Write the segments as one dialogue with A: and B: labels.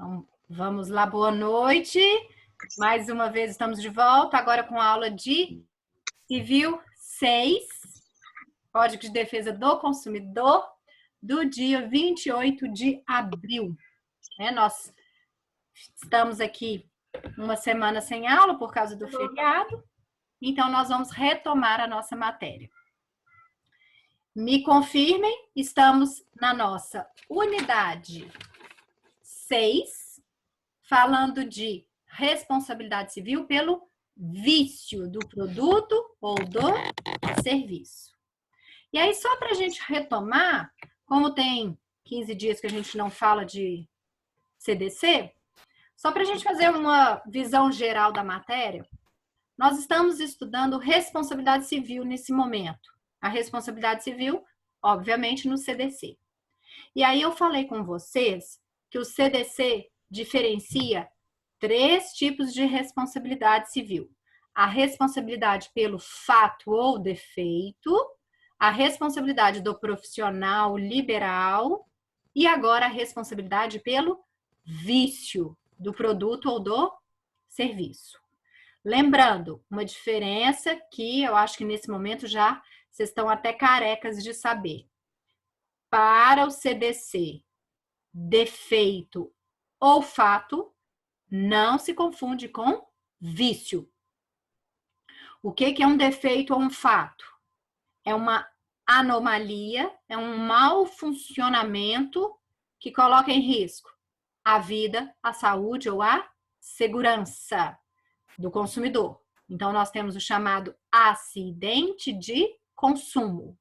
A: Então, vamos lá, boa noite. Mais uma vez estamos de volta, agora com a aula de Civil 6, Código de Defesa do Consumidor, do dia 28 de abril. Nós estamos aqui uma semana sem aula por causa do feriado, então nós vamos retomar a nossa matéria. Me confirmem, estamos na nossa unidade 6, falando de responsabilidade civil pelo vício do produto ou do serviço. E aí, só para a gente retomar, como tem 15 dias que a gente não fala de CDC, só para a gente fazer uma visão geral da matéria, nós estamos estudando responsabilidade civil nesse momento. A responsabilidade civil, obviamente, no CDC. E aí eu falei com vocês que o CDC diferencia 3 tipos de responsabilidade civil. A responsabilidade pelo fato ou defeito, a responsabilidade do profissional liberal e agora a responsabilidade pelo vício do produto ou do serviço. Lembrando, uma diferença que eu acho que nesse momento já vocês estão até carecas de saber. Para o CDC, defeito ou fato não se confunde com vício. O que é um defeito ou um fato? É uma anomalia, é um mau funcionamento que coloca em risco a vida, a saúde ou a segurança do consumidor. Então, nós temos o chamado acidente de consumo.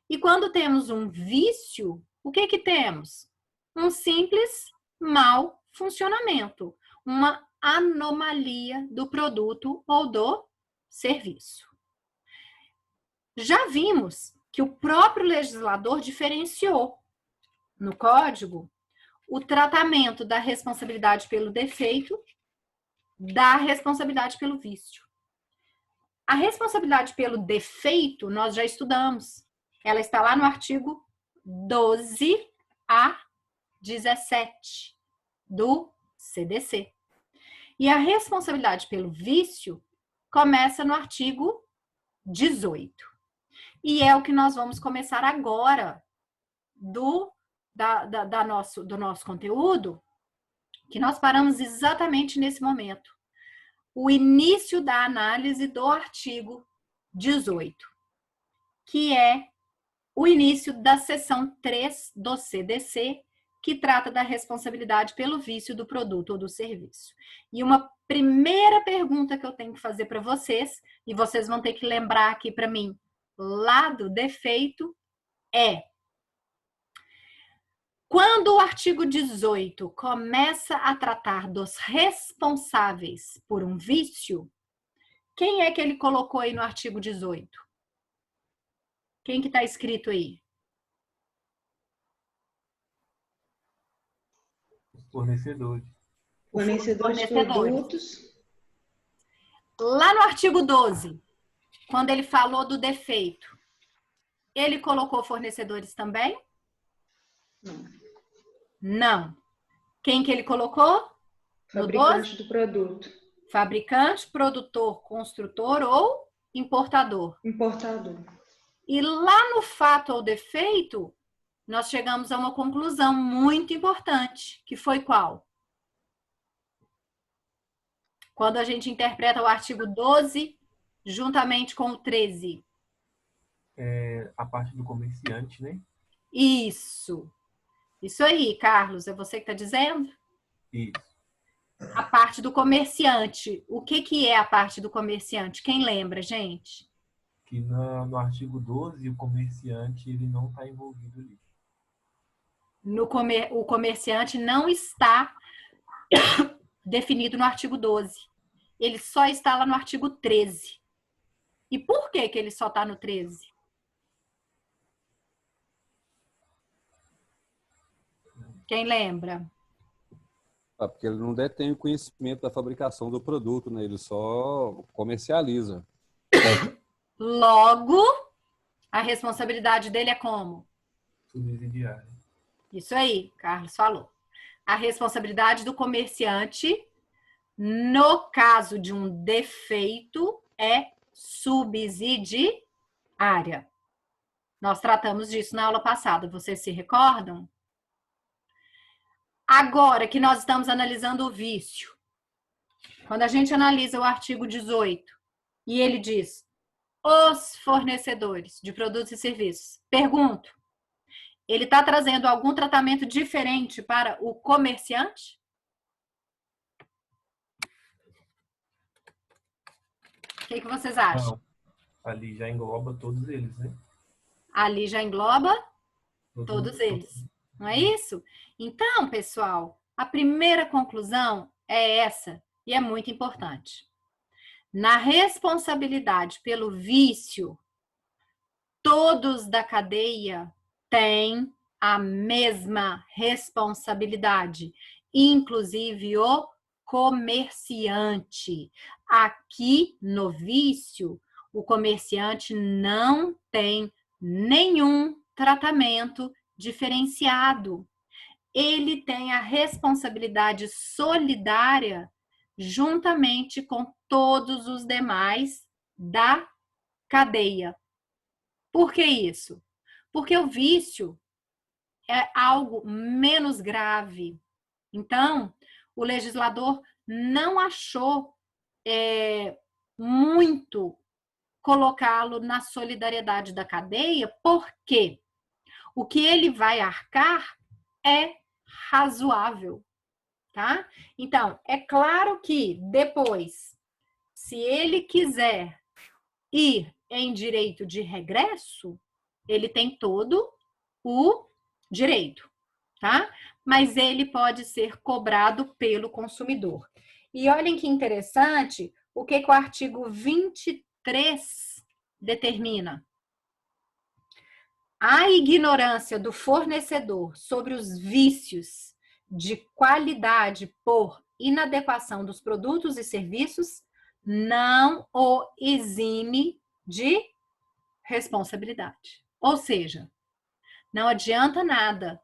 A: E quando temos um vício, o que temos? Um simples mau funcionamento, uma anomalia do produto ou do serviço. Já vimos que o próprio legislador diferenciou no Código o tratamento da responsabilidade pelo defeito da responsabilidade pelo vício. A responsabilidade pelo defeito nós já estudamos. Ela está lá no artigo 12 a 17 do CDC. E a responsabilidade pelo vício começa no artigo 18. E é o que nós vamos começar agora do nosso conteúdo, que nós paramos exatamente nesse momento. O início da análise do artigo 18, que é o início da seção 3 do CDC, que trata da responsabilidade pelo vício do produto ou do serviço. E uma primeira pergunta que eu tenho que fazer para vocês, e vocês vão ter que lembrar aqui para mim, lá do defeito, é: quando o artigo 18 começa a tratar dos responsáveis por um vício, quem é que ele colocou aí no artigo 18? Quem que está escrito aí?
B: Os fornecedores.
C: Fornecedores de produtos.
A: Lá no artigo 12, quando ele falou do defeito, ele colocou fornecedores também? Não. Quem que ele colocou?
C: Fabricante do produto.
A: Fabricante, produtor, construtor ou importador?
C: Importador.
A: E lá no fato ou defeito, nós chegamos a uma conclusão muito importante, que foi qual? Quando a gente interpreta o artigo 12 juntamente com o 13.
B: A parte do comerciante, né?
A: Isso. Isso aí, Carlos, é você que está dizendo?
B: Isso.
A: A parte do comerciante. O que é a parte do comerciante? Quem lembra, gente?
B: Que no artigo 12, o comerciante ele não está envolvido ali.
A: O comerciante não está definido no artigo 12. Ele só está lá no artigo 13. E por que ele só está no 13? Quem lembra?
D: Porque ele não detém o conhecimento da fabricação do produto, né? Ele só comercializa.
A: Logo, a responsabilidade dele é como?
B: Subsidiário.
A: Isso aí, Carlos falou. a responsabilidade do comerciante, no caso de um defeito, é subsidiária. Nós tratamos disso na aula passada, vocês se recordam? Agora que nós estamos analisando o vício, quando a gente analisa o artigo 18 e ele diz os fornecedores de produtos e serviços, pergunto, ele está trazendo algum tratamento diferente para o comerciante? O que vocês acham?
B: Não. Ali já engloba todos eles, né?
A: Ali já engloba todos eles. Não é isso? Então, pessoal, a primeira conclusão é essa, e é muito importante. Na responsabilidade pelo vício, todos da cadeia têm a mesma responsabilidade, inclusive o comerciante. Aqui no vício, o comerciante não tem nenhum tratamento diferenciado. Ele tem a responsabilidade solidária juntamente com todos os demais da cadeia. Por que isso? Porque o vício é algo menos grave. Então, o legislador não achou muito colocá-lo na solidariedade da cadeia, porque o que ele vai arcar é razoável, tá? Então, é claro que depois, se ele quiser ir em direito de regresso, ele tem todo o direito, tá? Mas ele pode ser cobrado pelo consumidor. E olhem que interessante o que o artigo 23 determina. A ignorância do fornecedor sobre os vícios de qualidade por inadequação dos produtos e serviços não o exime de responsabilidade. Ou seja, não adianta nada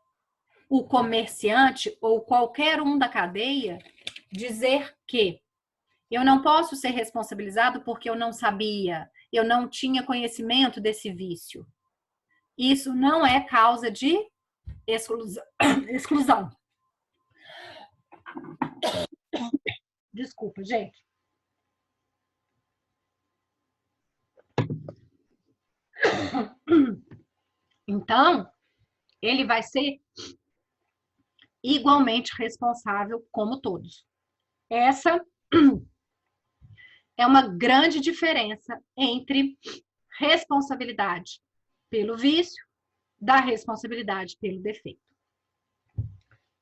A: o comerciante ou qualquer um da cadeia dizer que eu não posso ser responsabilizado porque eu não sabia, eu não tinha conhecimento desse vício. Isso não é causa de exclusão. Desculpa, gente. Então, ele vai ser igualmente responsável como todos. Essa é uma grande diferença entre responsabilidade pelo vício da responsabilidade pelo defeito.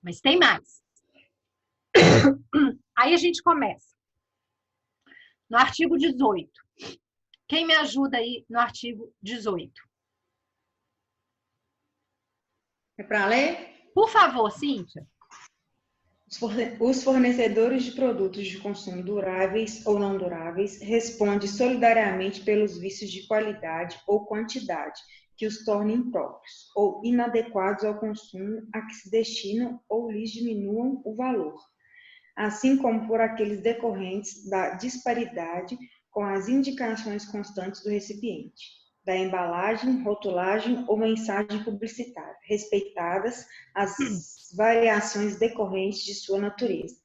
A: Mas tem mais. Aí a gente começa. No artigo 18. Quem me ajuda aí no artigo 18?
C: É para ler?
A: Por favor, Cíntia.
C: Os fornecedores de produtos de consumo duráveis ou não duráveis respondem solidariamente pelos vícios de qualidade ou quantidade que os tornem impróprios ou inadequados ao consumo a que se destinam ou lhes diminuam o valor, assim como por aqueles decorrentes da disparidade com as indicações constantes do recipiente, da embalagem, rotulagem ou mensagem publicitária, respeitadas as variações decorrentes de sua natureza,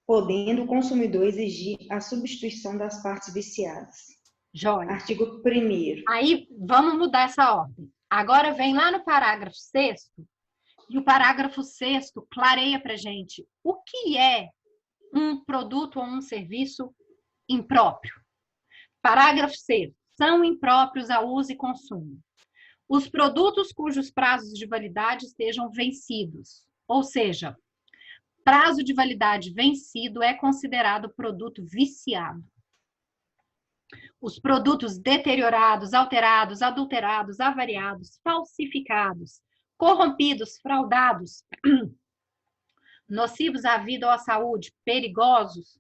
C: podendo o consumidor exigir a substituição das partes viciadas.
A: Joia.
C: Artigo 1º.
A: Aí, vamos mudar essa ordem. Agora vem lá no parágrafo 6º, e o parágrafo 6º clareia para gente o que é um produto ou um serviço impróprio. Parágrafo 6º. São impróprios a uso e consumo os produtos cujos prazos de validade estejam vencidos. Ou seja, prazo de validade vencido é considerado produto viciado. Os produtos deteriorados, alterados, adulterados, avariados, falsificados, corrompidos, fraudados, nocivos à vida ou à saúde, perigosos,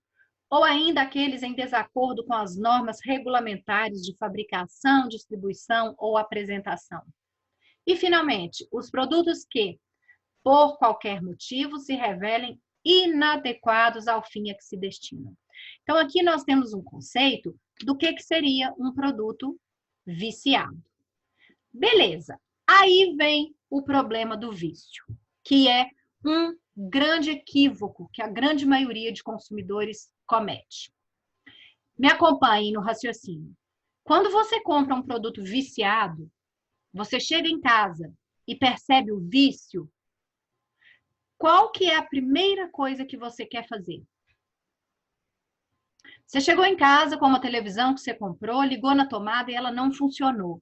A: ou ainda aqueles em desacordo com as normas regulamentares de fabricação, distribuição ou apresentação. E, finalmente, os produtos que, por qualquer motivo, se revelem inadequados ao fim a que se destinam. Então, aqui nós temos um conceito do que seria um produto viciado. Beleza. Aí vem o problema do vício, que é um grande equívoco que a grande maioria de consumidores comete. Me acompanhem no raciocínio. Quando você compra um produto viciado, você chega em casa e percebe o vício, qual que é a primeira coisa que você quer fazer? Você chegou em casa com uma televisão que você comprou, ligou na tomada e ela não funcionou. O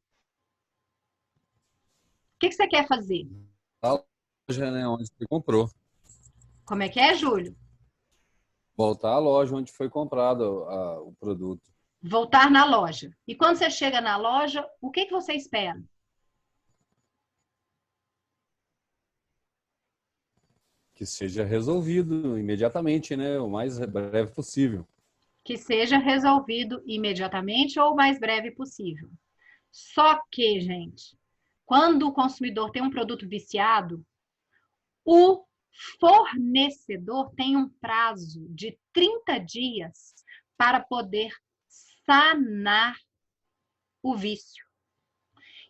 A: que você quer fazer?
D: A loja, né, onde você comprou.
A: Como é, Júlio?
D: Voltar à loja onde foi comprado o produto.
A: Voltar na loja. E quando você chega na loja, o que você espera?
D: Que seja resolvido imediatamente, né? O mais breve possível.
A: Que seja resolvido imediatamente ou o mais breve possível. Só que, gente, quando o consumidor tem um produto viciado, o fornecedor tem um prazo de 30 dias para poder sanar o vício.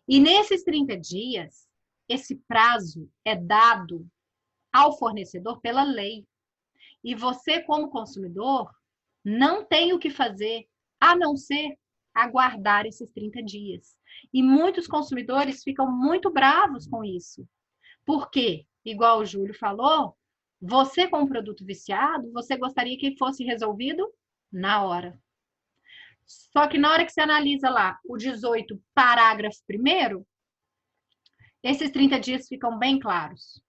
A: E nesses 30 dias, esse prazo é dado ao fornecedor pela lei. E você, como consumidor, não tem o que fazer a não ser aguardar esses 30 dias. E muitos consumidores ficam muito bravos com isso. Por quê? Igual o Júlio falou, você com um produto viciado, você gostaria que fosse resolvido na hora. Só que na hora que você analisa lá o 18, parágrafo 1º, esses 30 dias ficam bem claros.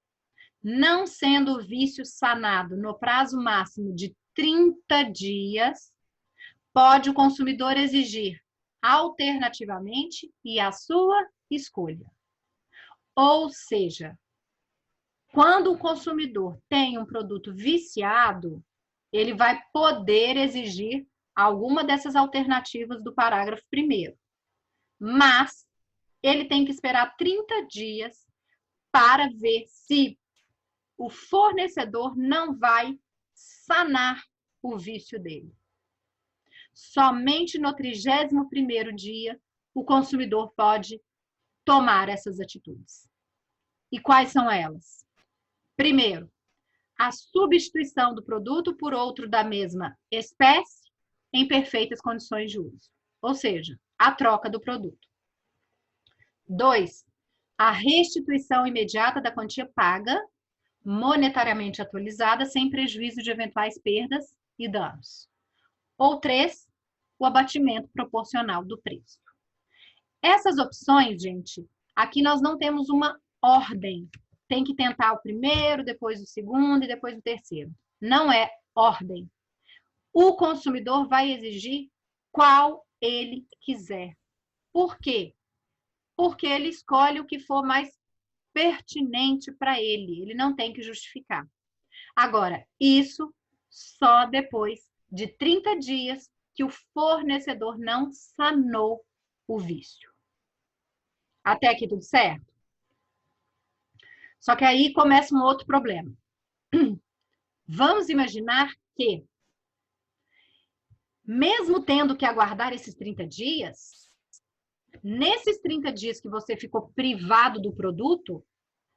A: Não sendo o vício sanado no prazo máximo de 30 dias, pode o consumidor exigir alternativamente e a sua escolha. Ou seja, quando o consumidor tem um produto viciado, ele vai poder exigir alguma dessas alternativas do parágrafo 1º. Mas ele tem que esperar 30 dias para ver se o fornecedor não vai sanar o vício dele. Somente no 31º dia, o consumidor pode tomar essas atitudes. E quais são elas? Primeiro, a substituição do produto por outro da mesma espécie em perfeitas condições de uso. Ou seja, a troca do produto. 2, a restituição imediata da quantia paga, monetariamente atualizada, sem prejuízo de eventuais perdas e danos. Ou 3, o abatimento proporcional do preço. Essas opções, gente, aqui nós não temos uma ordem. Tem que tentar o primeiro, depois o segundo e depois o terceiro. Não é ordem. O consumidor vai exigir qual ele quiser. Por quê? Porque ele escolhe o que for mais pertinente para ele. Ele não tem que justificar. Agora, isso só depois de 30 dias que o fornecedor não sanou o vício. Até aqui tudo certo? Só que aí começa um outro problema. Vamos imaginar que, mesmo tendo que aguardar esses 30 dias, nesses 30 dias que você ficou privado do produto,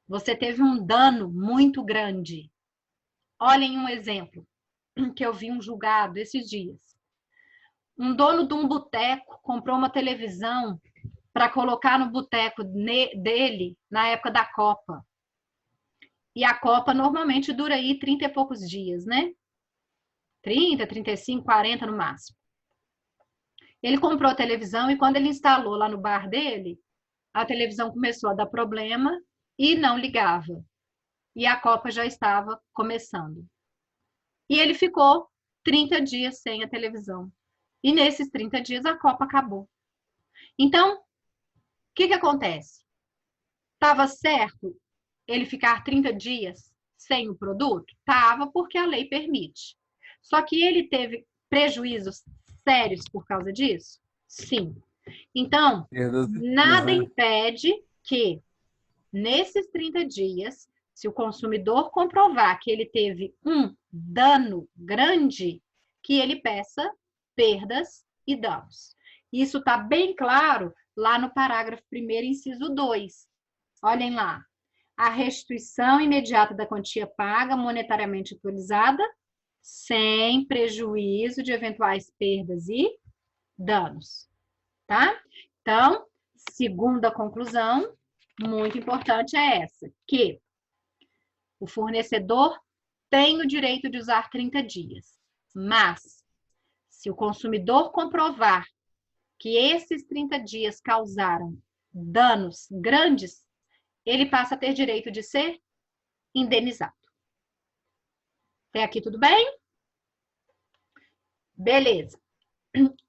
A: você teve um dano muito grande. Olhem um exemplo que eu vi um julgado esses dias. Um dono de um boteco comprou uma televisão para colocar no boteco dele na época da Copa. E a Copa normalmente dura aí 30 e poucos dias, né? 30, 35, 40 no máximo. Ele comprou a televisão e quando ele instalou lá no bar dele, a televisão começou a dar problema e não ligava. E a Copa já estava começando. E ele ficou 30 dias sem a televisão. E nesses 30 dias a Copa acabou. Então, o que acontece? Estava certo ele ficar 30 dias sem o produto? Estava, porque a lei permite. Só que ele teve prejuízos sérios por causa disso? Sim. Então, nada impede que, nesses 30 dias, Se o consumidor comprovar que ele teve um dano grande, que ele peça perdas e danos. Isso está bem claro lá no parágrafo 1º, inciso 2. Olhem lá. A restituição imediata da quantia paga monetariamente atualizada, sem prejuízo de eventuais perdas e danos. Tá? Então, segunda conclusão, muito importante é essa, que o fornecedor tem o direito de usar 30 dias, mas se o consumidor comprovar que esses 30 dias causaram danos grandes, ele passa a ter direito de ser indenizado. Até aqui tudo bem? Beleza.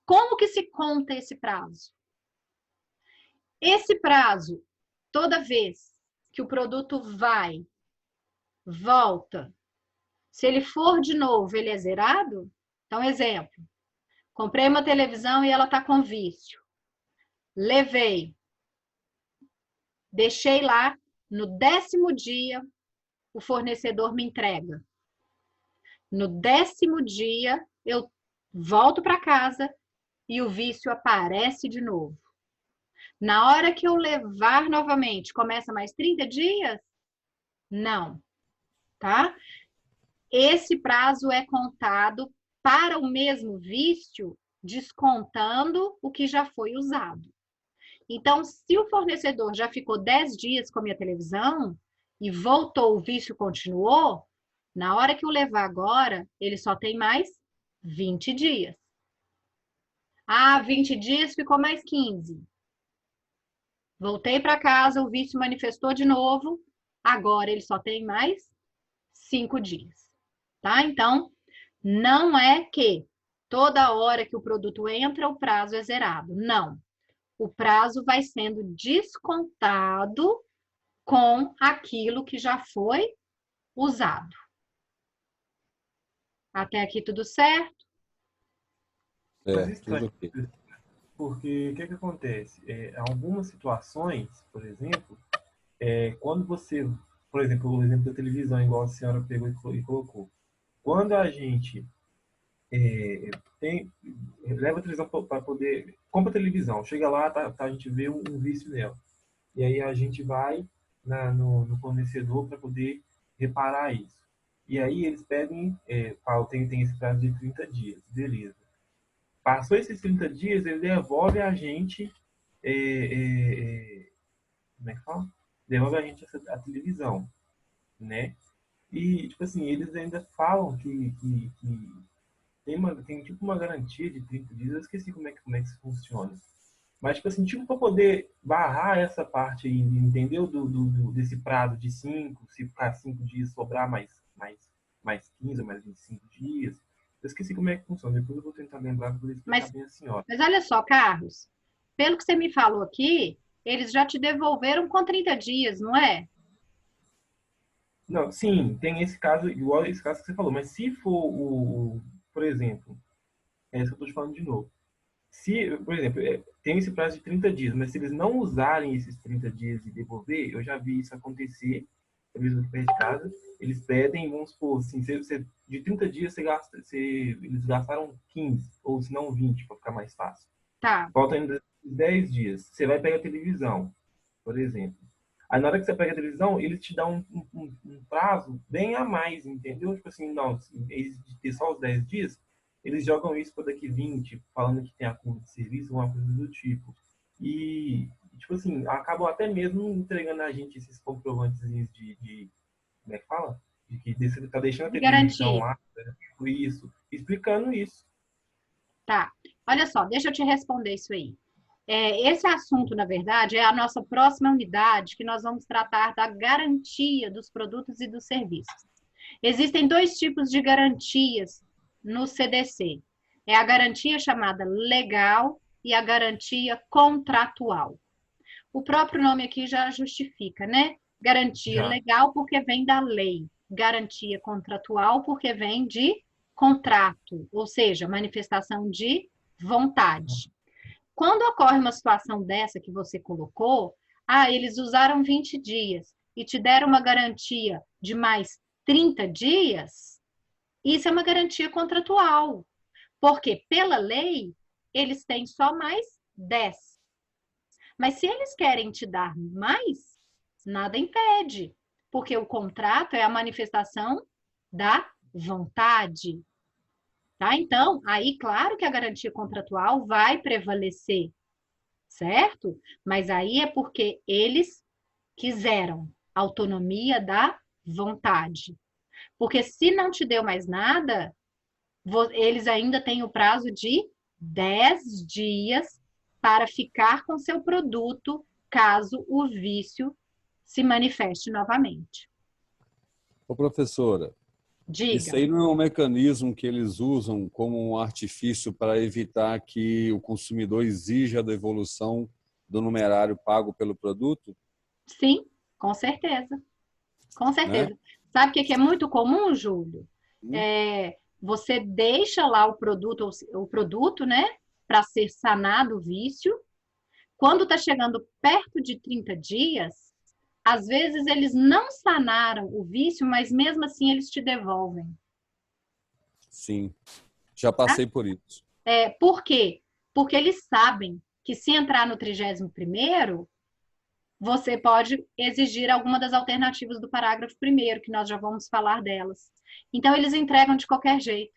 A: Como que se conta esse prazo? Esse prazo, toda vez que o produto vai, volta, se ele for de novo, ele é zerado? Então, exemplo. Comprei uma televisão e ela está com vício. Levei. Deixei lá. No 10º dia, o fornecedor me entrega. No 10º dia, eu volto para casa e o vício aparece de novo. Na hora que eu levar novamente, começa mais 30 dias? Não. Tá? Esse prazo é contado para o mesmo vício, descontando o que já foi usado. Então, se o fornecedor já ficou 10 dias com a minha televisão e voltou, o vício continuou, na hora que eu levar agora, ele só tem mais 20 dias. Ah, 20 dias ficou mais 15. Voltei para casa, o vício manifestou de novo, agora ele só tem mais 5 dias. Tá? Então, não é que toda hora que o produto entra, o prazo é zerado. Não. O prazo vai sendo descontado com aquilo que já foi usado. Até aqui tudo certo?
B: Mas
D: tudo
B: estranho,
D: ok.
B: porque o que acontece? Algumas situações, por exemplo, quando você, por exemplo, o exemplo da televisão, igual a senhora pegou e colocou, quando a gente leva a televisão para poder, compra a televisão, chega lá, a gente vê um vício nela, e aí a gente vai no fornecedor para poder reparar isso. E aí eles pedem, falam, tem esse prazo de 30 dias, beleza. Passou esses 30 dias, ele devolve a gente, como é que fala? Devolve a gente a televisão, né? E, tipo assim, eles ainda falam que tem tipo uma garantia de 30 dias, eu esqueci como é que isso funciona. Mas, tipo assim, tipo, para poder barrar essa parte aí, entendeu? Desse prazo de 5, se ficar 5 dias, sobrar mais 15 ou mais 25 dias. Eu esqueci como é que funciona. Depois eu vou tentar lembrar para poder explicar bem a senhora.
A: Mas olha só, Carlos, pelo que você me falou aqui, eles já te devolveram com 30 dias, não é?
B: Não, sim, tem esse caso, igual esse caso que você falou, mas se for por exemplo, é isso que eu estou te falando de novo. Se, por exemplo, tem esse prazo de 30 dias, mas se eles não usarem esses 30 dias e devolver, eu já vi isso acontecer, mesmo aqui perto de casa, eles pedem, vamos supor, assim, de 30 dias eles gastaram 15, ou se não 20, para ficar mais fácil.
A: Tá.
B: Falta ainda 10 dias. Você vai pegar a televisão, por exemplo. Aí na hora que você pega a televisão, eles te dão um prazo bem a mais, entendeu? Tipo assim, não, em vez de ter só os 10 dias, eles jogam isso para daqui 20, falando que tem acúmulo de serviço, uma coisa do tipo. E, tipo assim, acabam até mesmo entregando a gente esses comprovantes de como é que fala? De que você tá deixando a televisão lá, isso, explicando isso.
A: Tá. Olha só, deixa eu te responder isso aí. Esse assunto, na verdade, é a nossa próxima unidade, que nós vamos tratar da garantia dos produtos e dos serviços. Existem 2 tipos de garantias no CDC. É a garantia chamada legal e a garantia contratual. O próprio nome aqui já justifica, né? Garantia legal porque vem da lei. Garantia contratual porque vem de contrato, ou seja, manifestação de vontade. Quando ocorre uma situação dessa que você colocou, eles usaram 20 dias, e te der uma garantia de mais 30 dias, isso é uma garantia contratual. Porque, pela lei, eles têm só mais 10. Mas se eles querem te dar mais, nada impede. Porque o contrato é a manifestação da vontade. Tá? Então, aí, claro que a garantia contratual vai prevalecer, certo? Mas aí é porque eles quiseram autonomia da vontade. Porque se não te deu mais nada, eles ainda têm o prazo de 10 dias para ficar com seu produto, caso o vício se manifeste novamente.
D: Ô, professora,
A: Diga.
D: isso aí não é um mecanismo que eles usam como um artifício para evitar que o consumidor exija a devolução do numerário pago pelo produto?
A: Sim, com certeza. Com certeza. Né? Sabe o que é muito comum, Júlio? Você deixa lá o produto, né, para ser sanado o vício. Quando está chegando perto de 30 dias, às vezes eles não sanaram o vício, mas mesmo assim eles te devolvem.
D: Sim, já passei por isso.
A: Por quê? Porque eles sabem que se entrar no 31º, você pode exigir alguma das alternativas do parágrafo 1º, que nós já vamos falar delas. Então, eles entregam de qualquer jeito.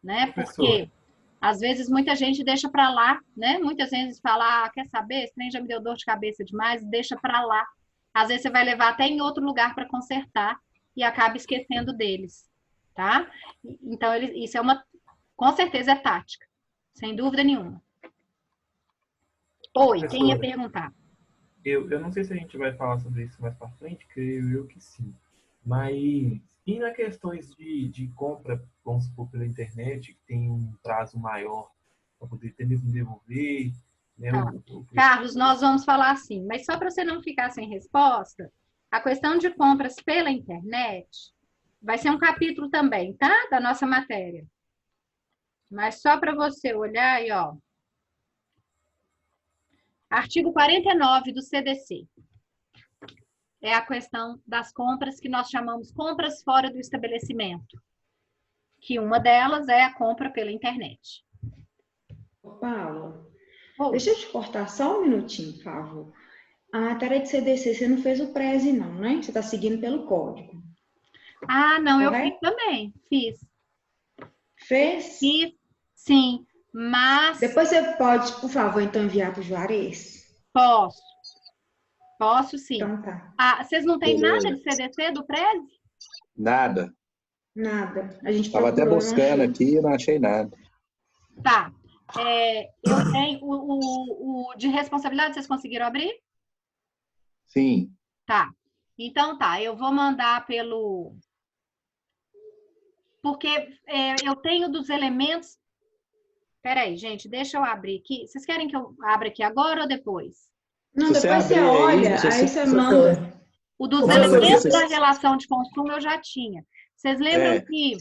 A: Né? Porque, às vezes, muita gente deixa para lá, né? Muitas vezes fala, quer saber? Esse trem já me deu dor de cabeça demais, deixa para lá. Às vezes, você vai levar até em outro lugar para consertar e acaba esquecendo deles, tá? Então, isso com certeza é tática, sem dúvida nenhuma. Oi, quem ia perguntar?
B: Eu não sei se a gente vai falar sobre isso mais para frente, creio eu que sim. Mas, e nas questões de compra, vamos supor, pela internet, que tem um prazo maior para poder ter mesmo devolver, né?
A: Carlos, nós vamos falar assim, mas só para você não ficar sem resposta, a questão de compras pela internet vai ser um capítulo também, tá? Da nossa matéria. Mas só para você olhar aí, ó. Artigo 49 do CDC. É a questão das compras que nós chamamos compras fora do estabelecimento. Que uma delas é a compra pela internet.
C: Paula, deixa eu te cortar só um minutinho, por favor. A matéria de CDC, você não fez o preze não, né? Você está seguindo pelo código.
A: Ah, não, eu fiz também. Fiz.
C: Fez?
A: Fiz, sim. Mas...
C: Depois você pode, por favor, então enviar para o Juarez?
A: Posso. Posso, sim.
C: Então tá.
A: Vocês não têm nada de CDC do preze?
E: Nada.
C: Nada. A gente
E: estava até buscando aqui e não achei nada.
A: Tá. Eu tenho o de responsabilidade, vocês conseguiram abrir?
E: Sim.
A: Tá. Então tá, eu vou mandar pelo... Porque eu tenho dos elementos... Peraí, gente, deixa eu abrir aqui. Vocês querem que eu abra aqui agora ou depois?
C: Não, depois você olha, aí você manda.
A: O dos elementos da relação de consumo eu já tinha. Vocês lembram que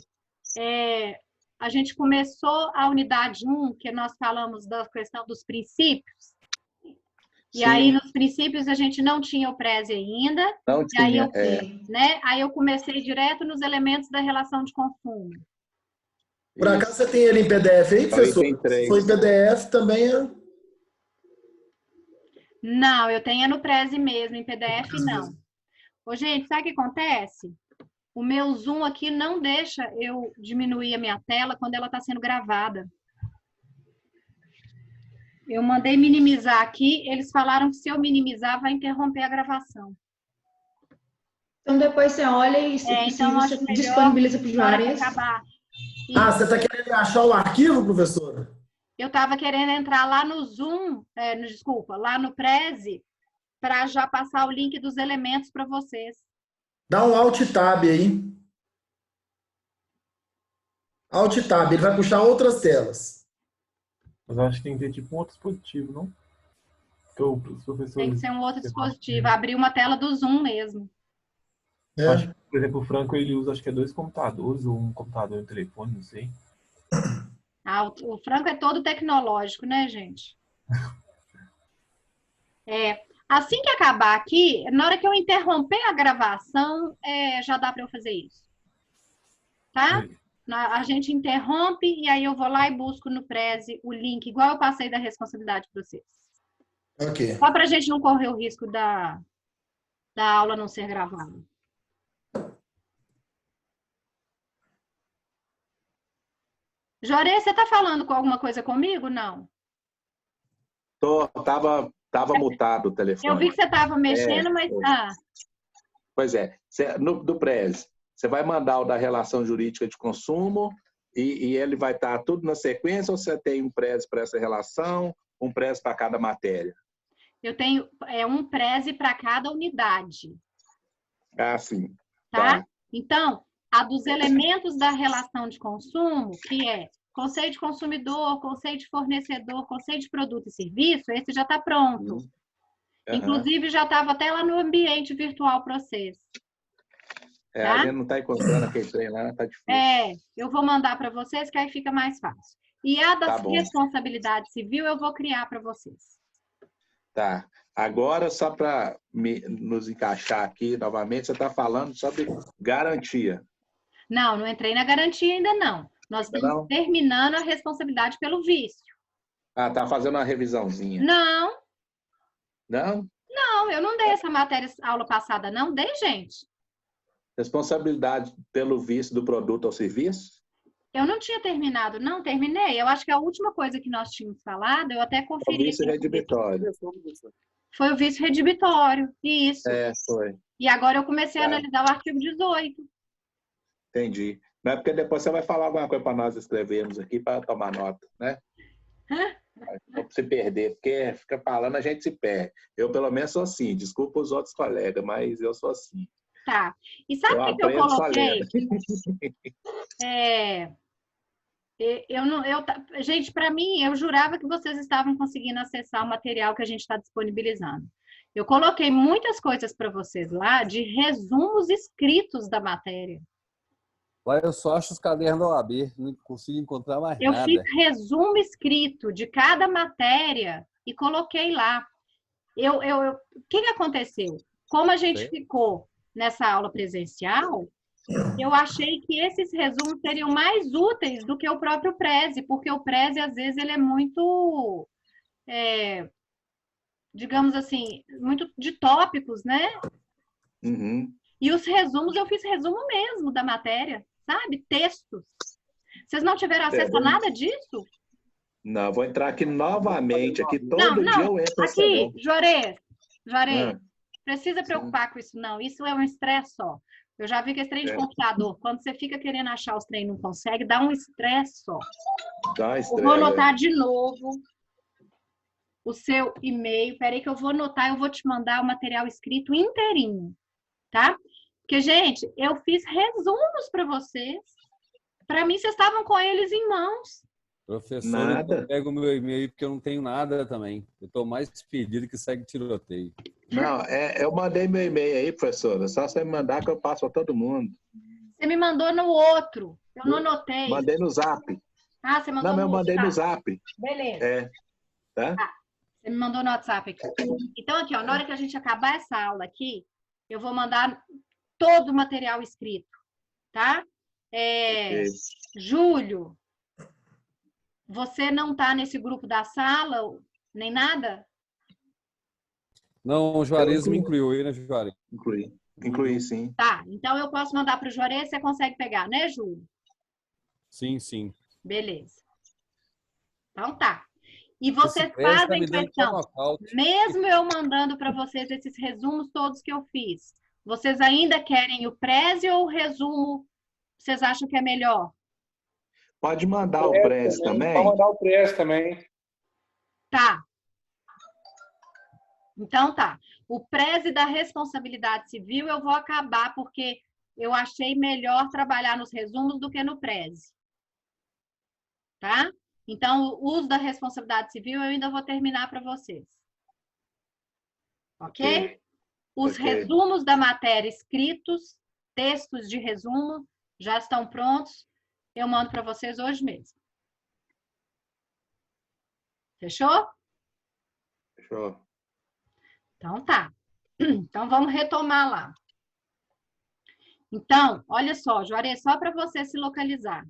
A: a gente começou a unidade 1, que nós falamos da questão dos princípios? E
E: Sim.
A: aí, nos princípios, a gente não tinha o preze ainda.
E: Não tinha,
A: Aí eu comecei direto nos elementos da relação de consumo.
F: Por acaso você tem ele em PDF aí, professor? Se for em PDF também
A: Não, eu tenho no preze mesmo, em PDF não. Ô, gente, sabe o que acontece? O meu Zoom aqui não deixa eu diminuir a minha tela quando ela está sendo gravada. Eu mandei minimizar aqui, eles falaram que se eu minimizar vai interromper a gravação.
C: Então depois você olha e se possível você disponibiliza para o Juarez.
F: você está querendo achar o arquivo, professora?
A: Eu estava querendo entrar lá no Zoom, lá no Prezi, para já passar o link dos elementos para vocês.
F: Dá um Alt Tab aí. Alt Tab, ele vai puxar outras telas.
B: Mas eu acho que tem que ter tipo um outro dispositivo, não?
A: Tem que ser um outro dispositivo, abrir uma tela do Zoom mesmo.
B: Acho que, por exemplo, o Franco ele usa, acho que 2 computadores, ou um computador e um telefone, não sei.
A: O Franco é todo tecnológico, né, gente? Assim que acabar aqui, na hora que eu interromper a gravação, já dá para eu fazer isso. Tá? A gente interrompe e aí eu vou lá e busco no Prezi o link, igual eu passei da responsabilidade para vocês.
F: Ok.
A: Só para a gente não correr o risco da aula não ser gravada. Jorê, você está falando com alguma coisa comigo? Não.
E: Tava mutado o telefone.
A: Eu vi que você estava mexendo, mas...
E: Pois é. Do Prezi, você vai mandar o da relação jurídica de consumo e ele vai estar tudo na sequência ou você tem um Prezi para essa relação, um Prezi para cada matéria?
A: Eu tenho um Prezi para cada unidade.
E: Ah, sim.
A: Tá? Então, a dos elementos da relação de consumo, que é conceito de consumidor, conceito de fornecedor, conceito de produto e serviço, esse já está pronto. Inclusive, já estava até lá no ambiente virtual para vocês.
E: Tá? A gente não está encontrando aquele trem lá, está difícil.
A: Eu vou mandar para vocês, que aí fica mais fácil. E a das responsabilidade civil, eu vou criar para vocês.
E: Tá. Agora, só para nos encaixar aqui novamente, você está falando sobre garantia.
A: Não entrei na garantia ainda não. Nós estamos terminando a responsabilidade pelo vício.
E: Ah, tá fazendo uma revisãozinha.
A: Não.
E: Não?
A: Não, eu não dei essa matéria aula passada, não dei, gente.
E: Responsabilidade pelo vício do produto ou serviço?
A: Eu não tinha terminado, não, terminei. Eu acho que a última coisa que nós tínhamos falado, eu até conferi.
E: O vício redibitório.
A: Foi o vício redibitório, isso.
E: Foi.
A: E agora eu comecei a analisar o artigo 18.
E: Entendi. Não é porque depois você vai falar alguma coisa para nós escrevermos aqui para tomar nota, né? Não se perder, porque fica falando, a gente se perde. Eu, pelo menos, sou assim. Desculpa os outros colegas, mas eu sou assim.
A: Tá. E sabe o que eu coloquei? Gente, para mim, eu jurava que vocês estavam conseguindo acessar o material que a gente está disponibilizando. Eu coloquei muitas coisas para vocês lá de resumos escritos da matéria.
D: Lá eu só acho os cadernos da OAB, não consigo encontrar mais nada.
A: Eu fiz resumo escrito de cada matéria e coloquei lá. O que aconteceu? Como a gente ficou nessa aula presencial, eu achei que esses resumos seriam mais úteis do que o próprio Prezi, porque o Prezi, às vezes, ele é muito, digamos assim, muito de tópicos, né? E os resumos, eu fiz resumo mesmo da matéria, sabe? Textos. Vocês não tiveram acesso a nada disso?
E: Não, vou entrar aqui novamente. Aqui todo dia eu entro.
A: Aqui, Jorê, precisa preocupar com isso, não. Isso é um estresse só. Eu já vi que esse trem de computador, quando você fica querendo achar os trem e não consegue, dá um estresse só.
E: Dá estresse.
A: Eu vou anotar de novo o seu e-mail. Peraí que eu vou anotar, eu vou te mandar o material escrito inteirinho, tá? Porque, gente, eu fiz resumos para vocês. Para mim, vocês estavam com eles em mãos.
D: Professor, eu pego o meu e-mail porque eu não tenho nada também. Eu estou mais perdido que segue tiroteio.
E: Não, eu mandei meu e-mail aí, professora. Só você me mandar que eu passo para todo mundo.
A: Você me mandou no outro. Eu não anotei.
E: Mandei no Zap.
A: Ah, você mandou
E: no WhatsApp? Não, eu mandei no Zap.
A: Beleza.
E: Tá?
A: Você me mandou no WhatsApp aqui. Então, aqui, ó, na hora que a gente acabar essa aula aqui, eu vou mandar todo o material escrito, tá? Júlio, você não está nesse grupo da sala, nem nada?
D: Não, o Juarez me incluiu aí, né, Juarez?
E: Incluí, sim.
A: Tá, então eu posso mandar para o Juarez, você consegue pegar, né, Júlio?
D: Sim, sim.
A: Beleza. Então tá. E vocês fazem questão, mesmo eu mandando para vocês esses resumos todos que eu fiz, vocês ainda querem o Prezi ou o resumo, vocês acham que é melhor?
E: Pode mandar o Prezi também.
G: Pode mandar o Prezi também.
A: Tá. Então tá. O Prezi da responsabilidade civil eu vou acabar, porque eu achei melhor trabalhar nos resumos do que no Prezi. Tá? Então, o uso da responsabilidade civil eu ainda vou terminar para vocês. Ok? Os resumos da matéria escritos, textos de resumo, já estão prontos. Eu mando para vocês hoje mesmo. Fechou?
E: Fechou.
A: Então, tá. Então, vamos retomar lá. Então, olha só, Juarez, só para você se localizar.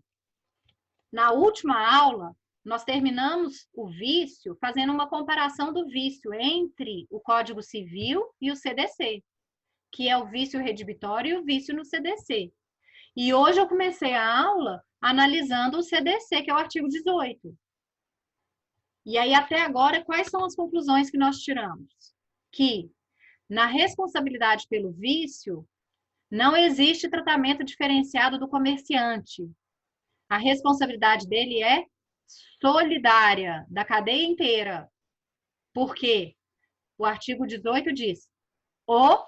A: Na última aula, nós terminamos o vício fazendo uma comparação do vício entre o Código Civil e o CDC, que é o vício redibitório e o vício no CDC. E hoje eu comecei a aula analisando o CDC, que é o artigo 18. E aí, até agora, quais são as conclusões que nós tiramos? Que na responsabilidade pelo vício, não existe tratamento diferenciado do comerciante. A responsabilidade dele é solidária, da cadeia inteira. Por quê? O artigo 18 diz: os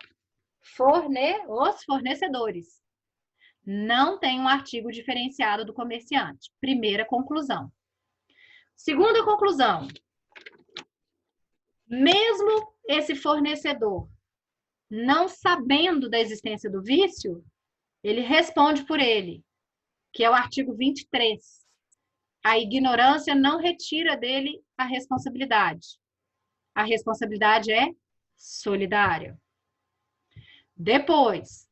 A: fornecedores. Não tem um artigo diferenciado do comerciante. Primeira conclusão. Segunda conclusão. Mesmo esse fornecedor não sabendo da existência do vício, ele responde por ele, que é o artigo 23. A ignorância não retira dele a responsabilidade. A responsabilidade é solidária. Depois,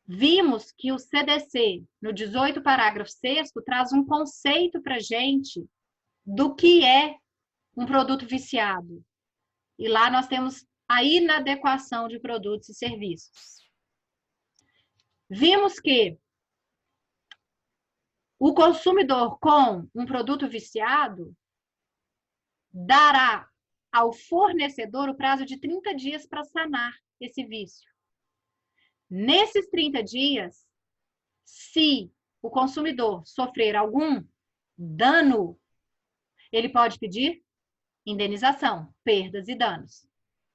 A: vimos que o CDC, no 18, parágrafo 6º, traz um conceito para a gente do que é um produto viciado. E lá nós temos a inadequação de produtos e serviços. Vimos que o consumidor com um produto viciado dará ao fornecedor o prazo de 30 dias para sanar esse vício. Nesses 30 dias, se o consumidor sofrer algum dano, ele pode pedir indenização, perdas e danos.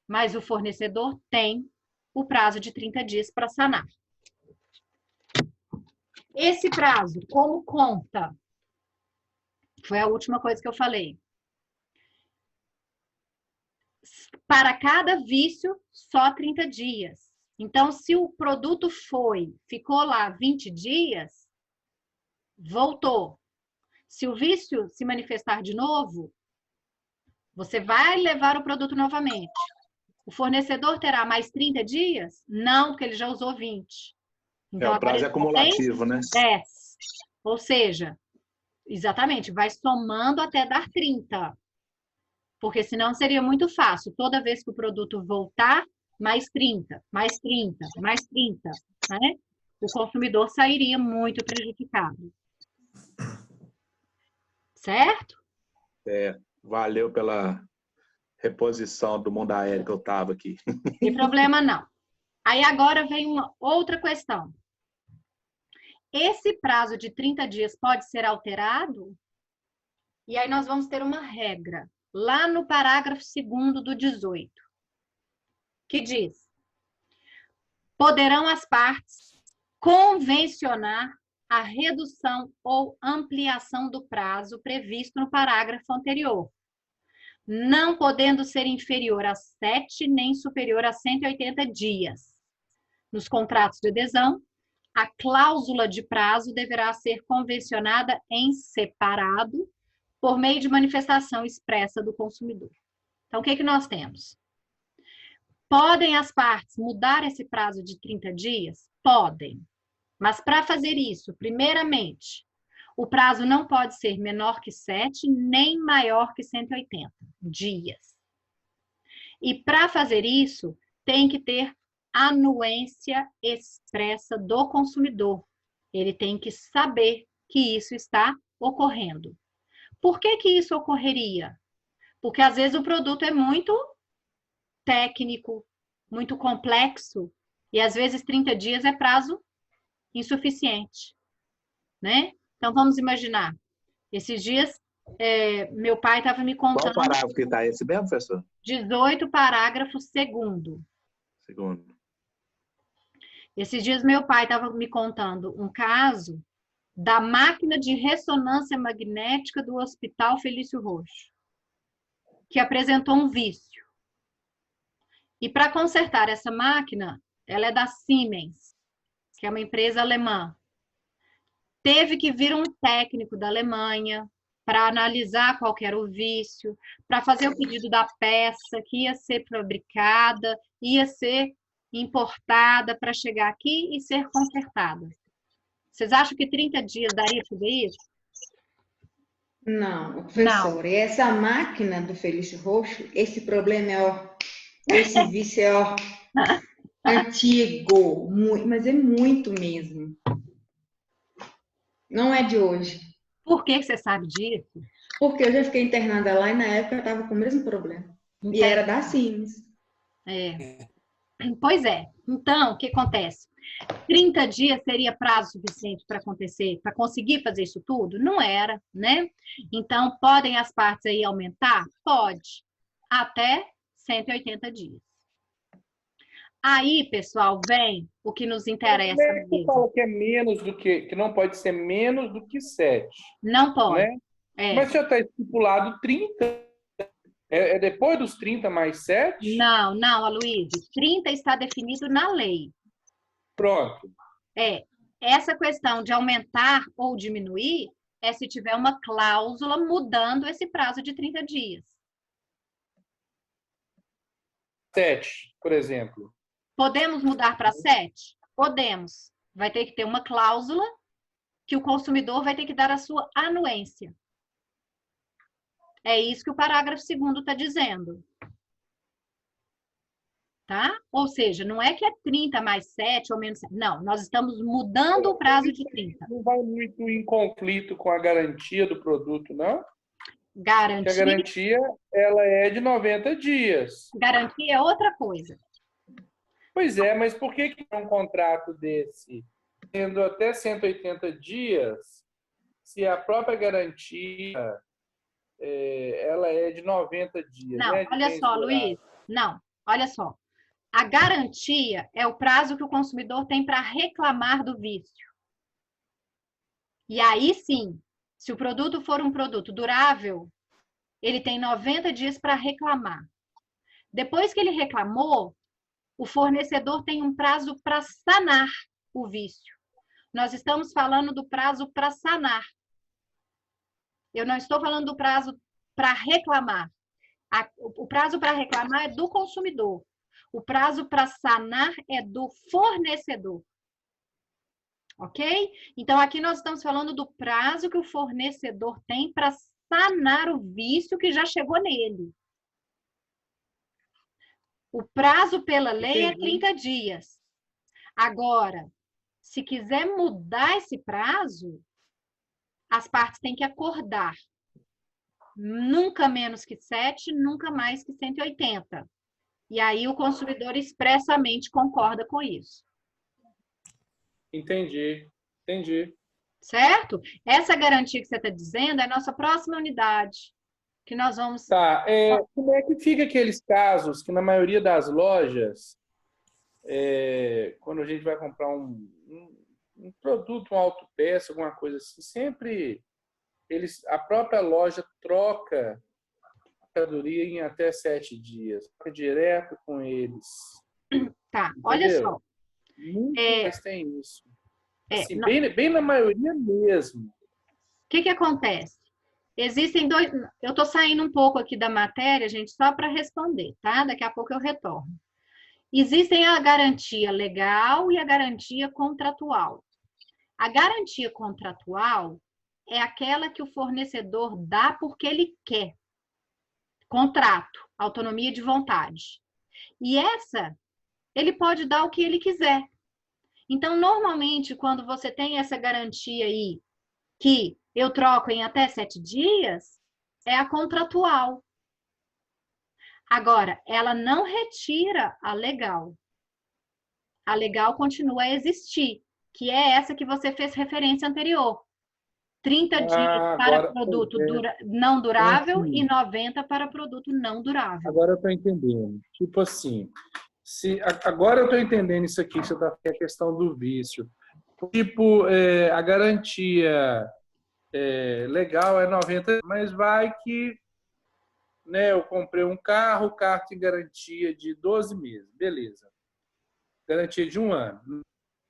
A: Mas o fornecedor tem o prazo de 30 dias para sanar. Esse prazo, como conta? Foi a última coisa que eu falei. Para cada vício, só 30 dias. Então, se o produto ficou lá 20 dias, voltou. Se o vício se manifestar de novo, você vai levar o produto novamente. O fornecedor terá mais 30 dias? Não, porque ele já usou 20. Então,
E: o prazo é acumulativo, né?
A: 10. Ou seja, exatamente, vai somando até dar 30. Porque senão seria muito fácil. Toda vez que o produto voltar, mais 30, mais 30, mais 30. Né? O consumidor sairia muito prejudicado. Certo?
E: Valeu pela reposição do mundo aéreo que eu estava aqui.
A: Não tem problema não. Aí agora vem uma outra questão. Esse prazo de 30 dias pode ser alterado? E aí nós vamos ter uma regra, lá no parágrafo 2º do 18, que diz: poderão as partes convencionar a redução ou ampliação do prazo previsto no parágrafo anterior, não podendo ser inferior a 7 nem superior a 180 dias. Nos contratos de adesão, a cláusula de prazo deverá ser convencionada em separado por meio de manifestação expressa do consumidor. Então, o que nós temos? Podem as partes mudar esse prazo de 30 dias? Podem. Mas para fazer isso, primeiramente, o prazo não pode ser menor que 7, nem maior que 180 dias. E para fazer isso, tem que ter anuência expressa do consumidor. Ele tem que saber que isso está ocorrendo. Por que isso ocorreria? Porque às vezes o produto é muito técnico, muito complexo, e às vezes 30 dias é prazo insuficiente, né? Então vamos imaginar, esses dias meu pai estava me contando...
E: Qual parágrafo que está esse mesmo, professor?
A: 18, parágrafo 2º. Esses dias meu pai estava me contando um caso da máquina de ressonância magnética do Hospital Felício Roxo, que apresentou um vício. E para consertar essa máquina, ela é da Siemens, que é uma empresa alemã. Teve que vir um técnico da Alemanha para analisar qual que era o vício, para fazer o pedido da peça que ia ser fabricada, ia ser importada para chegar aqui e ser consertada. Vocês acham que 30 dias daria para fazer isso?
C: Não, professor, e essa máquina do Felício Roxo, esse problema é, ó, esse vício é, ó, antigo, mas é muito mesmo. Não é de hoje.
A: Por que você sabe disso?
C: Porque eu já fiquei internada lá e na época eu estava com o mesmo problema. E era da Sims.
A: Pois é. Então, o que acontece? 30 dias seria prazo suficiente para acontecer, para conseguir fazer isso tudo? Não era, né? Então, podem as partes aí aumentar? Pode. Até 180 dias. Aí, pessoal, vem o que nos interessa.
G: Como é que você fala que é menos do que não pode ser menos do que 7?
A: Não pode.
G: Né? Mas já está estipulado 30. É depois dos 30 mais 7?
A: Não, Aloysio. 30 está definido na lei.
G: Pronto.
A: Essa questão de aumentar ou diminuir é se tiver uma cláusula mudando esse prazo de 30 dias.
G: 7, por exemplo.
A: Podemos mudar para 7? Podemos. Vai ter que ter uma cláusula que o consumidor vai ter que dar a sua anuência. É isso que o parágrafo 2º está dizendo. Tá? Ou seja, não é que é 30 mais 7 ou menos 7. Não, nós estamos mudando o prazo de 30.
G: Não vai muito em conflito com a garantia do produto, não?
A: Garantia.
G: Porque a garantia, ela é de 90 dias.
A: Garantia é outra coisa.
G: Pois é, mas por que um contrato desse, tendo até 180 dias, se a própria garantia ela é de 90 dias?
A: Não,
G: né?
A: olha só, Luiz. Não, olha só. A garantia é o prazo que o consumidor tem para reclamar do vício. E aí sim, se o produto for um produto durável, ele tem 90 dias para reclamar. Depois que ele reclamou, o fornecedor tem um prazo para sanar o vício. Nós estamos falando do prazo para sanar. Eu não estou falando do prazo para reclamar. O prazo para reclamar é do consumidor. O prazo para sanar é do fornecedor. Ok? Então, aqui nós estamos falando do prazo que o fornecedor tem para sanar o vício que já chegou nele. O prazo pela lei é 30 dias. Agora, se quiser mudar esse prazo, as partes têm que acordar. Nunca menos que 7, nunca mais que 180. E aí o consumidor expressamente concorda com isso.
G: Entendi.
A: Certo? Essa garantia que você está dizendo é a nossa próxima unidade. Que nós vamos...
G: Tá. Como é que fica aqueles casos que na maioria das lojas, quando a gente vai comprar um produto, uma autopeça, alguma coisa assim, sempre a própria loja troca a mercadoria em até 7 dias. Fica direto com eles.
A: Tá,
G: entendeu?
A: olha só.
G: Muitas tem isso. Assim, bem na maioria mesmo.
A: O que acontece? Existem dois... Eu estou saindo um pouco aqui da matéria, gente, só para responder, tá? Daqui a pouco eu retorno. Existem a garantia legal e a garantia contratual. A garantia contratual é aquela que o fornecedor dá porque ele quer. Contrato, autonomia de vontade. E essa, ele pode dar o que ele quiser. Então, normalmente, quando você tem essa garantia aí, que eu troco em até 7 dias, é a contratual. Agora, ela não retira a legal. A legal continua a existir, que é essa que você fez referência anterior. 30 dias para produto não durável e 90 para produto não durável.
G: Agora eu estou entendendo. Tipo assim, agora eu estou entendendo isso aqui, que você está falando, a questão do vício. Tipo, a garantia legal é 90, mas vai que, né, eu comprei um carro, o carro tem garantia de 12 meses, beleza. Garantia de 1 ano.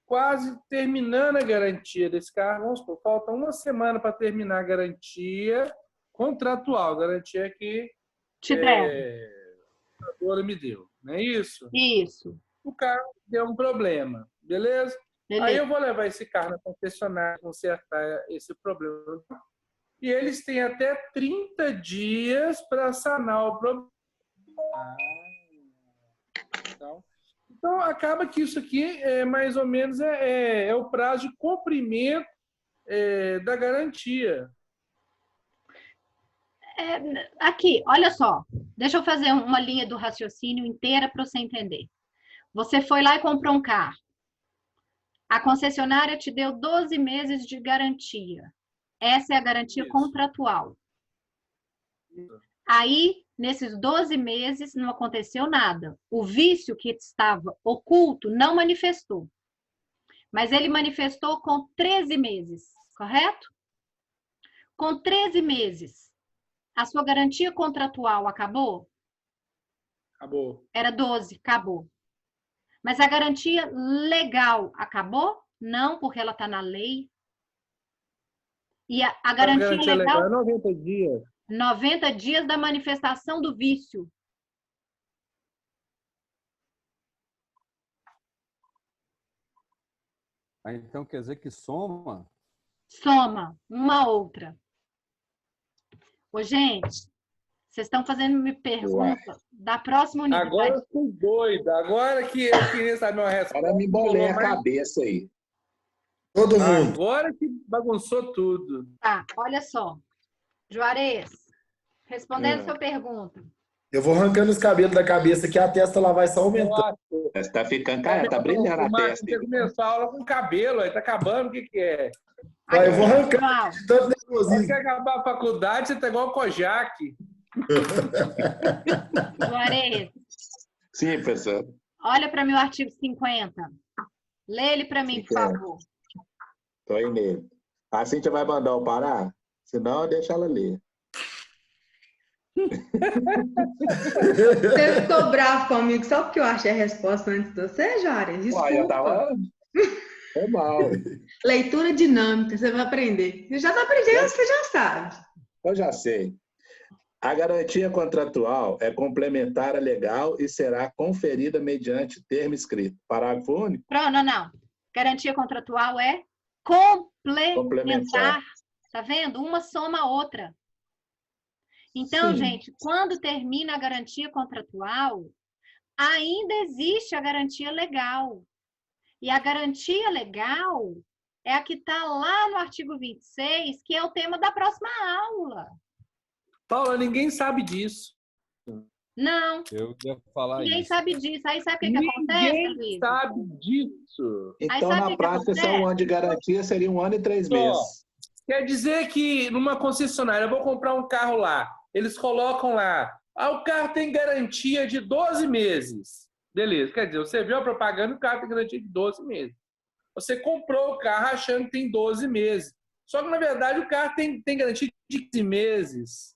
G: Quase terminando a garantia desse carro, vamos supor, falta 1 semana para terminar a garantia, contratual, garantia que
A: Te der.
G: a produtora me deu, não é isso?
A: Isso.
G: O carro deu um problema, beleza? Aí eu vou levar esse carro na concessionária, consertar esse problema. E eles têm até 30 dias para sanar o problema. Então, acaba que isso aqui é mais ou menos o prazo de cumprimento da garantia.
A: Aqui, olha só. Deixa eu fazer uma linha do raciocínio inteira para você entender. Você foi lá e comprou um carro. A concessionária te deu 12 meses de garantia. Essa é a garantia contratual. Aí, nesses 12 meses, não aconteceu nada. O vício que estava oculto não manifestou. Mas ele manifestou com 13 meses, correto? Com 13 meses, a sua garantia contratual acabou?
G: Acabou.
A: Era 12, acabou. Mas a garantia legal acabou? Não, porque ela está na lei. E a garantia legal
G: é 90 dias.
A: 90 dias da manifestação do vício.
D: Então quer dizer que soma?
A: Soma uma outra. Ô, gente, vocês estão fazendo me pergunta da próxima unidade.
G: Agora eu tô doido. Agora que eu queria saber uma resposta.
E: Agora me embolei a cabeça aí.
F: Todo mundo.
G: Agora que bagunçou tudo.
A: Tá, olha só. Juarez, respondendo sua pergunta.
F: Eu vou arrancando os cabelos da cabeça que a testa lá vai só aumentando.
E: Você tá ficando, cara, tá brilhando a testa.
G: Você começou a aula com cabelo, aí tá acabando, o que é?
F: Vai, eu vou arrancando de tanto
G: Você
F: nervosismo.
G: quer acabar a faculdade, você tá igual o Kojak.
A: Juarez,
E: Sim, professor.
A: olha para meu artigo 50. Lê ele para mim, por favor.
E: Tô aí nele. A Cíntia vai mandar eu parar? Senão, deixa ela ler.
C: Você ficou bravo comigo só porque eu achei a resposta antes de você, Juarez? Desculpa.
E: Uai, eu tava... Foi mal.
C: Leitura dinâmica, você vai aprender. Você já está aprendendo, você já sabe.
E: Eu já sei. A garantia contratual é complementar à legal e será conferida mediante termo escrito. Parágrafo único?
A: Não. Garantia contratual é complementar. Tá vendo? Uma soma a outra. Então, gente, quando termina a garantia contratual, ainda existe a garantia legal. E a garantia legal é a que está lá no artigo 26, que é o tema da próxima aula.
G: Paula, ninguém sabe disso.
A: Não.
D: Eu ia falar
A: Ninguém
D: isso.
A: sabe disso. Aí sabe o que acontece, Luiz?
G: Ninguém sabe disso.
E: Então, na prática, se é um ano de garantia, seria 1 ano e 3 meses.
G: Quer dizer que numa concessionária, eu vou comprar um carro lá, eles colocam lá, o carro tem garantia de 12 meses. Beleza, quer dizer, você viu a propaganda, o carro tem garantia de 12 meses. Você comprou o carro achando que tem 12 meses. Só que, na verdade, o carro tem garantia de 15 meses.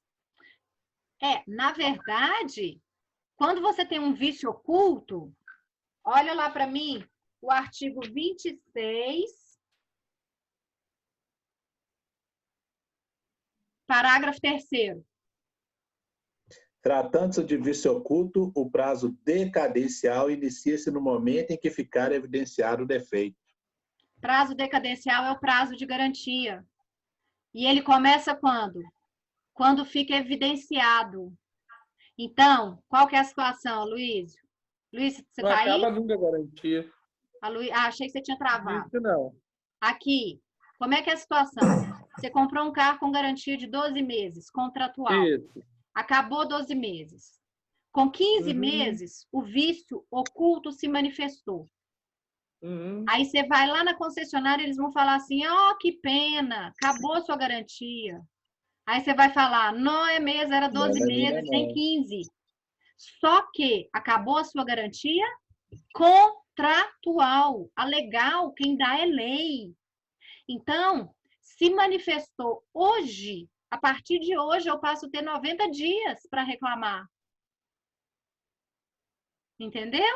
A: Na verdade, quando você tem um vício oculto, olha lá para mim o artigo 26, parágrafo 3º.
E: Tratando-se de vício oculto, o prazo decadencial inicia-se no momento em que ficar evidenciado o defeito.
A: Prazo decadencial é o prazo de garantia. E ele começa quando? Quando fica evidenciado. Então, qual que é a situação, Luiz? Luiz, você está aí?
G: Não acaba nunca a garantia.
A: Achei que você tinha travado.
G: Isso não.
A: Aqui, como é que é a situação? Você comprou um carro com garantia de 12 meses, contratual.
G: Isso.
A: Acabou 12 meses. Com 15 meses, o vício oculto se manifestou. Aí você vai lá na concessionária, eles vão falar assim, que pena, acabou a sua garantia. Aí você vai falar, não é mesmo, era 12 meses, tem 15. Só que acabou a sua garantia contratual. A legal, quem dá é lei. Então, se manifestou hoje, a partir de hoje eu passo a ter 90 dias para reclamar. Entendeu?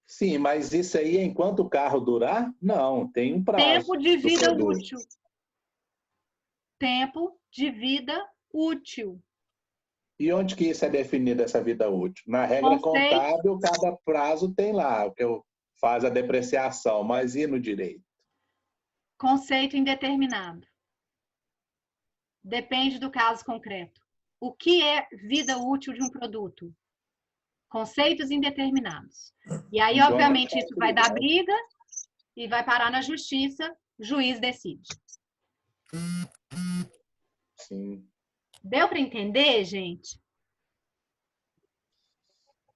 E: Sim, mas isso aí, enquanto o carro durar? Não, tem um prazo.
A: Tempo de vida útil. Tempo de vida útil.
E: E onde que isso é definido, essa vida útil? Na regra contábil, cada prazo tem lá, o que faz a depreciação, mas e no direito?
A: Conceito indeterminado. Depende do caso concreto. O que é vida útil de um produto? Conceitos indeterminados. E aí, obviamente, isso vai dar briga e vai parar na justiça, o juiz decide.
E: Sim.
A: Deu para entender, gente?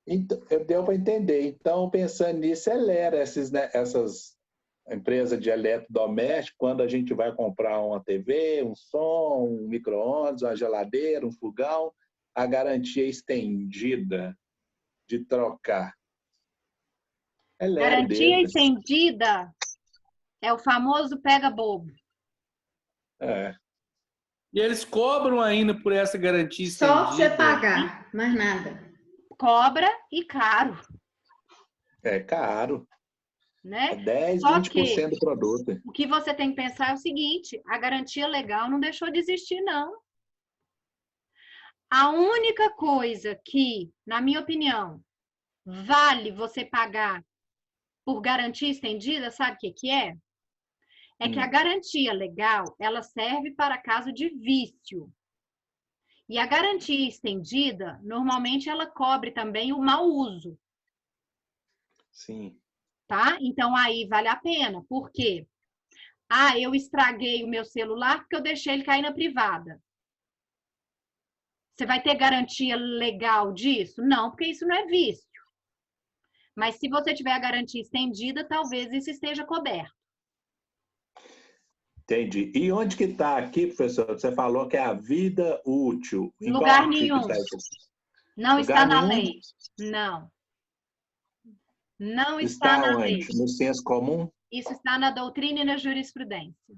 E: Então, deu para entender. Então, pensando nisso, acelera essas empresas de eletrodoméstico, quando a gente vai comprar uma TV, um som, um micro-ondas, uma geladeira, um fogão, a garantia estendida de trocar.
A: Garantia estendida é o famoso pega-bobo.
E: É.
G: E eles cobram ainda por essa garantia estendida.
C: Só você pagar, mais nada.
A: Cobra e caro.
E: É caro.
A: Né?
E: É 10,
A: Só
E: 20% do produto.
A: O que você tem que pensar é o seguinte, a garantia legal não deixou de existir, não. A única coisa que, na minha opinião, vale você pagar por garantia estendida, sabe o que é? É que a garantia legal, ela serve para caso de vício. E a garantia estendida, normalmente, ela cobre também o mau uso.
E: Sim.
A: Tá? Então, aí vale a pena. Por quê? Ah, eu estraguei o meu celular porque eu deixei ele cair na privada. Você vai ter garantia legal disso? Não, porque isso não é vício. Mas se você tiver a garantia estendida, talvez isso esteja coberto.
E: Entendi. E onde que está aqui, professor? Você falou que é a vida útil.
A: Em lugar nenhum. Não está na lei. Não. Não está na lei.
E: No senso comum?
A: Isso está na doutrina e na jurisprudência.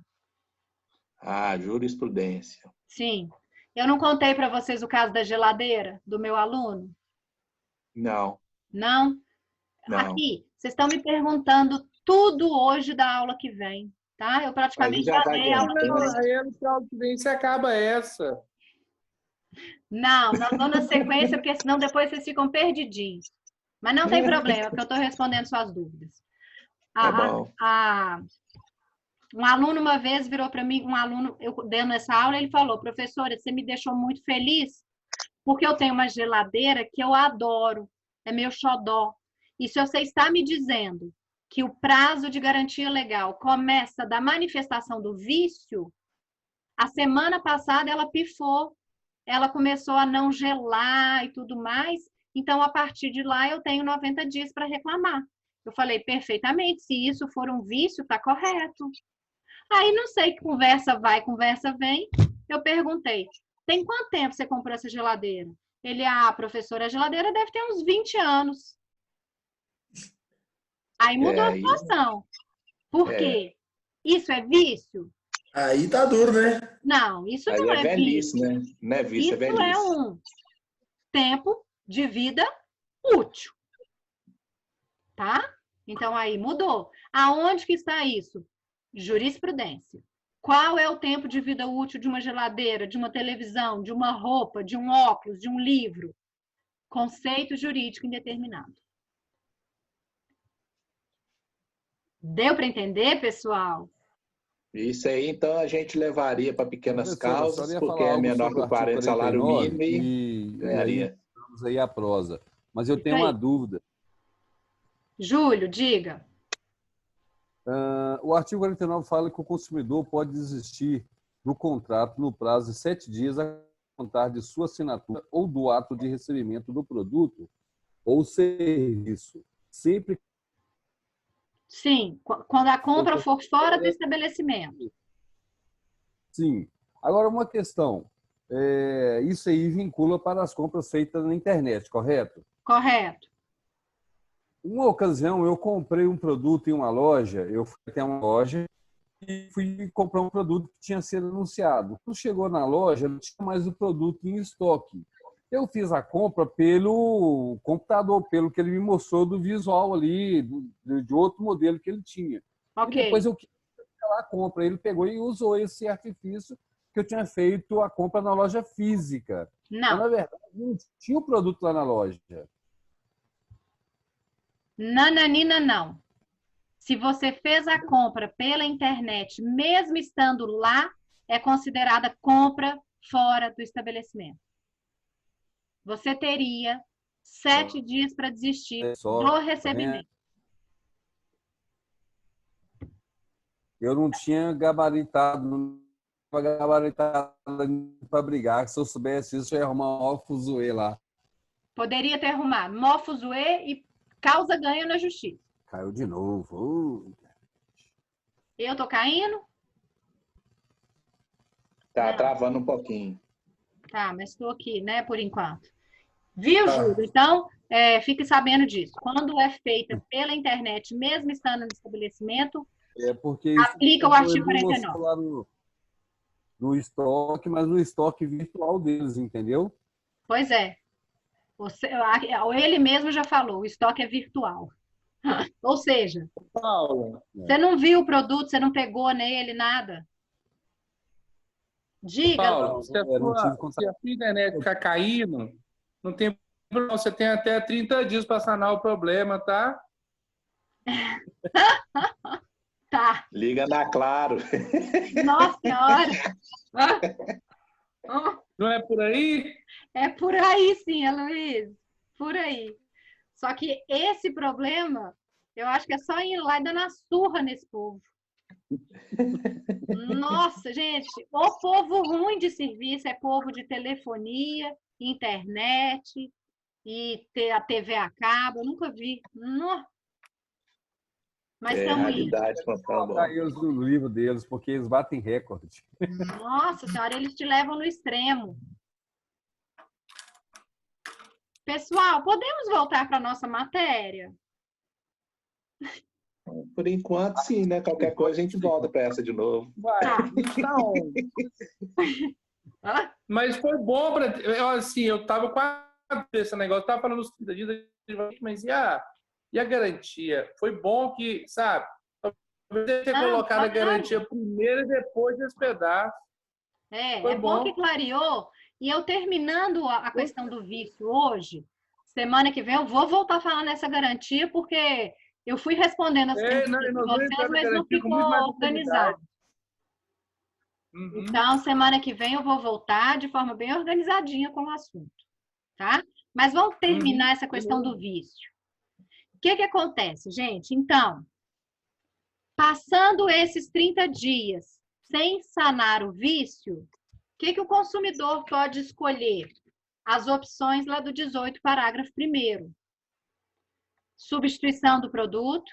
E: Ah, jurisprudência.
A: Sim. Eu não contei para vocês o caso da geladeira do meu aluno?
E: Não.
A: Não?
E: Não.
A: Aqui, vocês estão me perguntando tudo hoje da aula que vem, tá? Eu praticamente já dei a aula.
G: Aí você acaba essa.
A: Não dou na sequência, porque senão depois vocês ficam perdidinhos. Mas não tem problema, porque eu estou respondendo suas dúvidas. Um aluno uma vez virou para mim, eu dando essa aula, ele falou, professora, você me deixou muito feliz, porque eu tenho uma geladeira que eu adoro, é meu xodó. E se você está me dizendo que o prazo de garantia legal começa da manifestação do vício, a semana passada ela pifou, ela começou a não gelar e tudo mais, então a partir de lá eu tenho 90 dias para reclamar. Eu falei, perfeitamente, se isso for um vício, tá correto. Aí não sei que conversa vai, conversa vem, eu perguntei, tem quanto tempo você comprou essa geladeira? Ele, professora, a geladeira deve ter uns 20 anos. Aí mudou a situação. Por quê? Isso é vício?
F: Aí tá duro, né?
A: Não, isso não é
E: velhice,
A: vício.
E: Né? Não é vício,
A: isso
E: é velhice.
A: É um tempo de vida útil. Tá? Então aí mudou. Aonde que está isso? Jurisprudência. Qual é o tempo de vida útil de uma geladeira, de uma televisão, de uma roupa, de um óculos, de um livro? Conceito jurídico indeterminado. Deu para entender, pessoal?
E: Isso aí, então, a gente levaria para pequenas causas, porque é menor que o 40 salário mínimo e ganharia.
D: Vamos aí a prosa. Mas eu tenho uma dúvida. Júlio,
A: diga.
D: O artigo 49 fala que o consumidor pode desistir do contrato no prazo de 7 dias a contar de sua assinatura ou do ato de recebimento do produto ou serviço, sempre.
A: Sim, quando a compra for fora do estabelecimento.
D: Sim. Agora, uma questão. Isso aí vincula para as compras feitas na internet, correto?
A: Correto.
D: Uma ocasião, eu comprei um produto em uma loja, eu fui até uma loja e fui comprar um produto que tinha sido anunciado. Quando chegou na loja, não tinha mais o produto em estoque. Eu fiz a compra pelo computador, pelo que ele me mostrou do visual ali, de outro modelo que ele tinha.
A: Okay.
D: E depois eu quis cancelar a compra. Ele pegou e usou esse artifício que eu tinha feito a compra na loja física.
A: Não.
D: Mas, na verdade, não tinha o produto lá na loja.
A: Nananina, não. Se você fez a compra pela internet, mesmo estando lá, é considerada compra fora do estabelecimento. Você teria 7 dias para desistir do recebimento.
D: Eu não tinha gabaritado para brigar. Se eu soubesse isso, eu ia arrumar um fuzuê lá.
A: Poderia ter arrumado mó fuzuê e causa ganho na justiça.
D: Caiu de novo.
A: Eu tô caindo?
E: Tá travando um pouquinho.
A: Tá, mas estou aqui, né, por enquanto. Viu, Júlio? Então, fique sabendo disso. Quando é feita pela internet, mesmo estando no estabelecimento,
D: porque
A: aplica o artigo 49.
D: Lá no estoque, mas no estoque virtual deles, entendeu?
A: Pois é. Ele mesmo já falou, o estoque é virtual. Ou seja,
G: Paulo,
A: você não viu o produto, você não pegou nele, nada. Diga.
G: Paulo, se a sua internet ficar caindo, não tem problema, você tem até 30 dias para sanar o problema, tá?
A: Tá.
E: Liga na Claro.
A: Nossa Senhora!
G: Não é por aí?
A: É por aí, sim, Luiz. Por aí. Só que esse problema, eu acho que é só ir lá e dar uma surra nesse povo. Nossa, gente, o povo ruim de serviço é povo de telefonia, internet e a TV a cabo. Eu nunca vi. Não. Mas estamos
E: realidade,
D: indo. Eles no livro deles, porque eles batem recorde.
A: Nossa Senhora, eles te levam no extremo. Pessoal, podemos voltar para a nossa matéria?
E: Por enquanto, sim, né? Qualquer coisa a gente volta para essa de novo.
G: Vai. Então, mas foi bom para eu tava quase esse negócio, tava falando os 30 dias, mas e a garantia? Foi bom que, sabe, talvez ter colocado a garantia primeiro e depois desse pedaço.
A: É bom que clareou. E eu terminando a questão do vício hoje, semana que vem eu vou voltar a falar nessa garantia, porque eu fui respondendo as perguntas de vocês, mas não ficou organizado. Então, semana que vem eu vou voltar de forma bem organizadinha com o assunto, tá? Mas vamos terminar essa questão do vício. O que acontece, gente? Então, passando esses 30 dias sem sanar o vício, o que o consumidor pode escolher? As opções lá do 18, parágrafo 1º. Substituição do produto,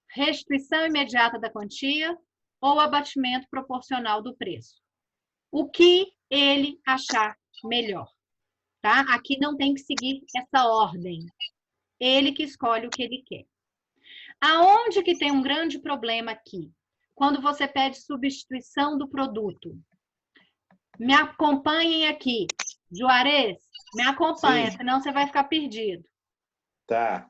A: restituição imediata da quantia ou abatimento proporcional do preço. O que ele achar melhor, tá? Aqui não tem que seguir essa ordem. Ele que escolhe o que ele quer. Aonde que tem um grande problema aqui? Quando você pede substituição do produto. Me acompanhem aqui. Juarez, me acompanha, senão você vai ficar perdido.
E: Tá.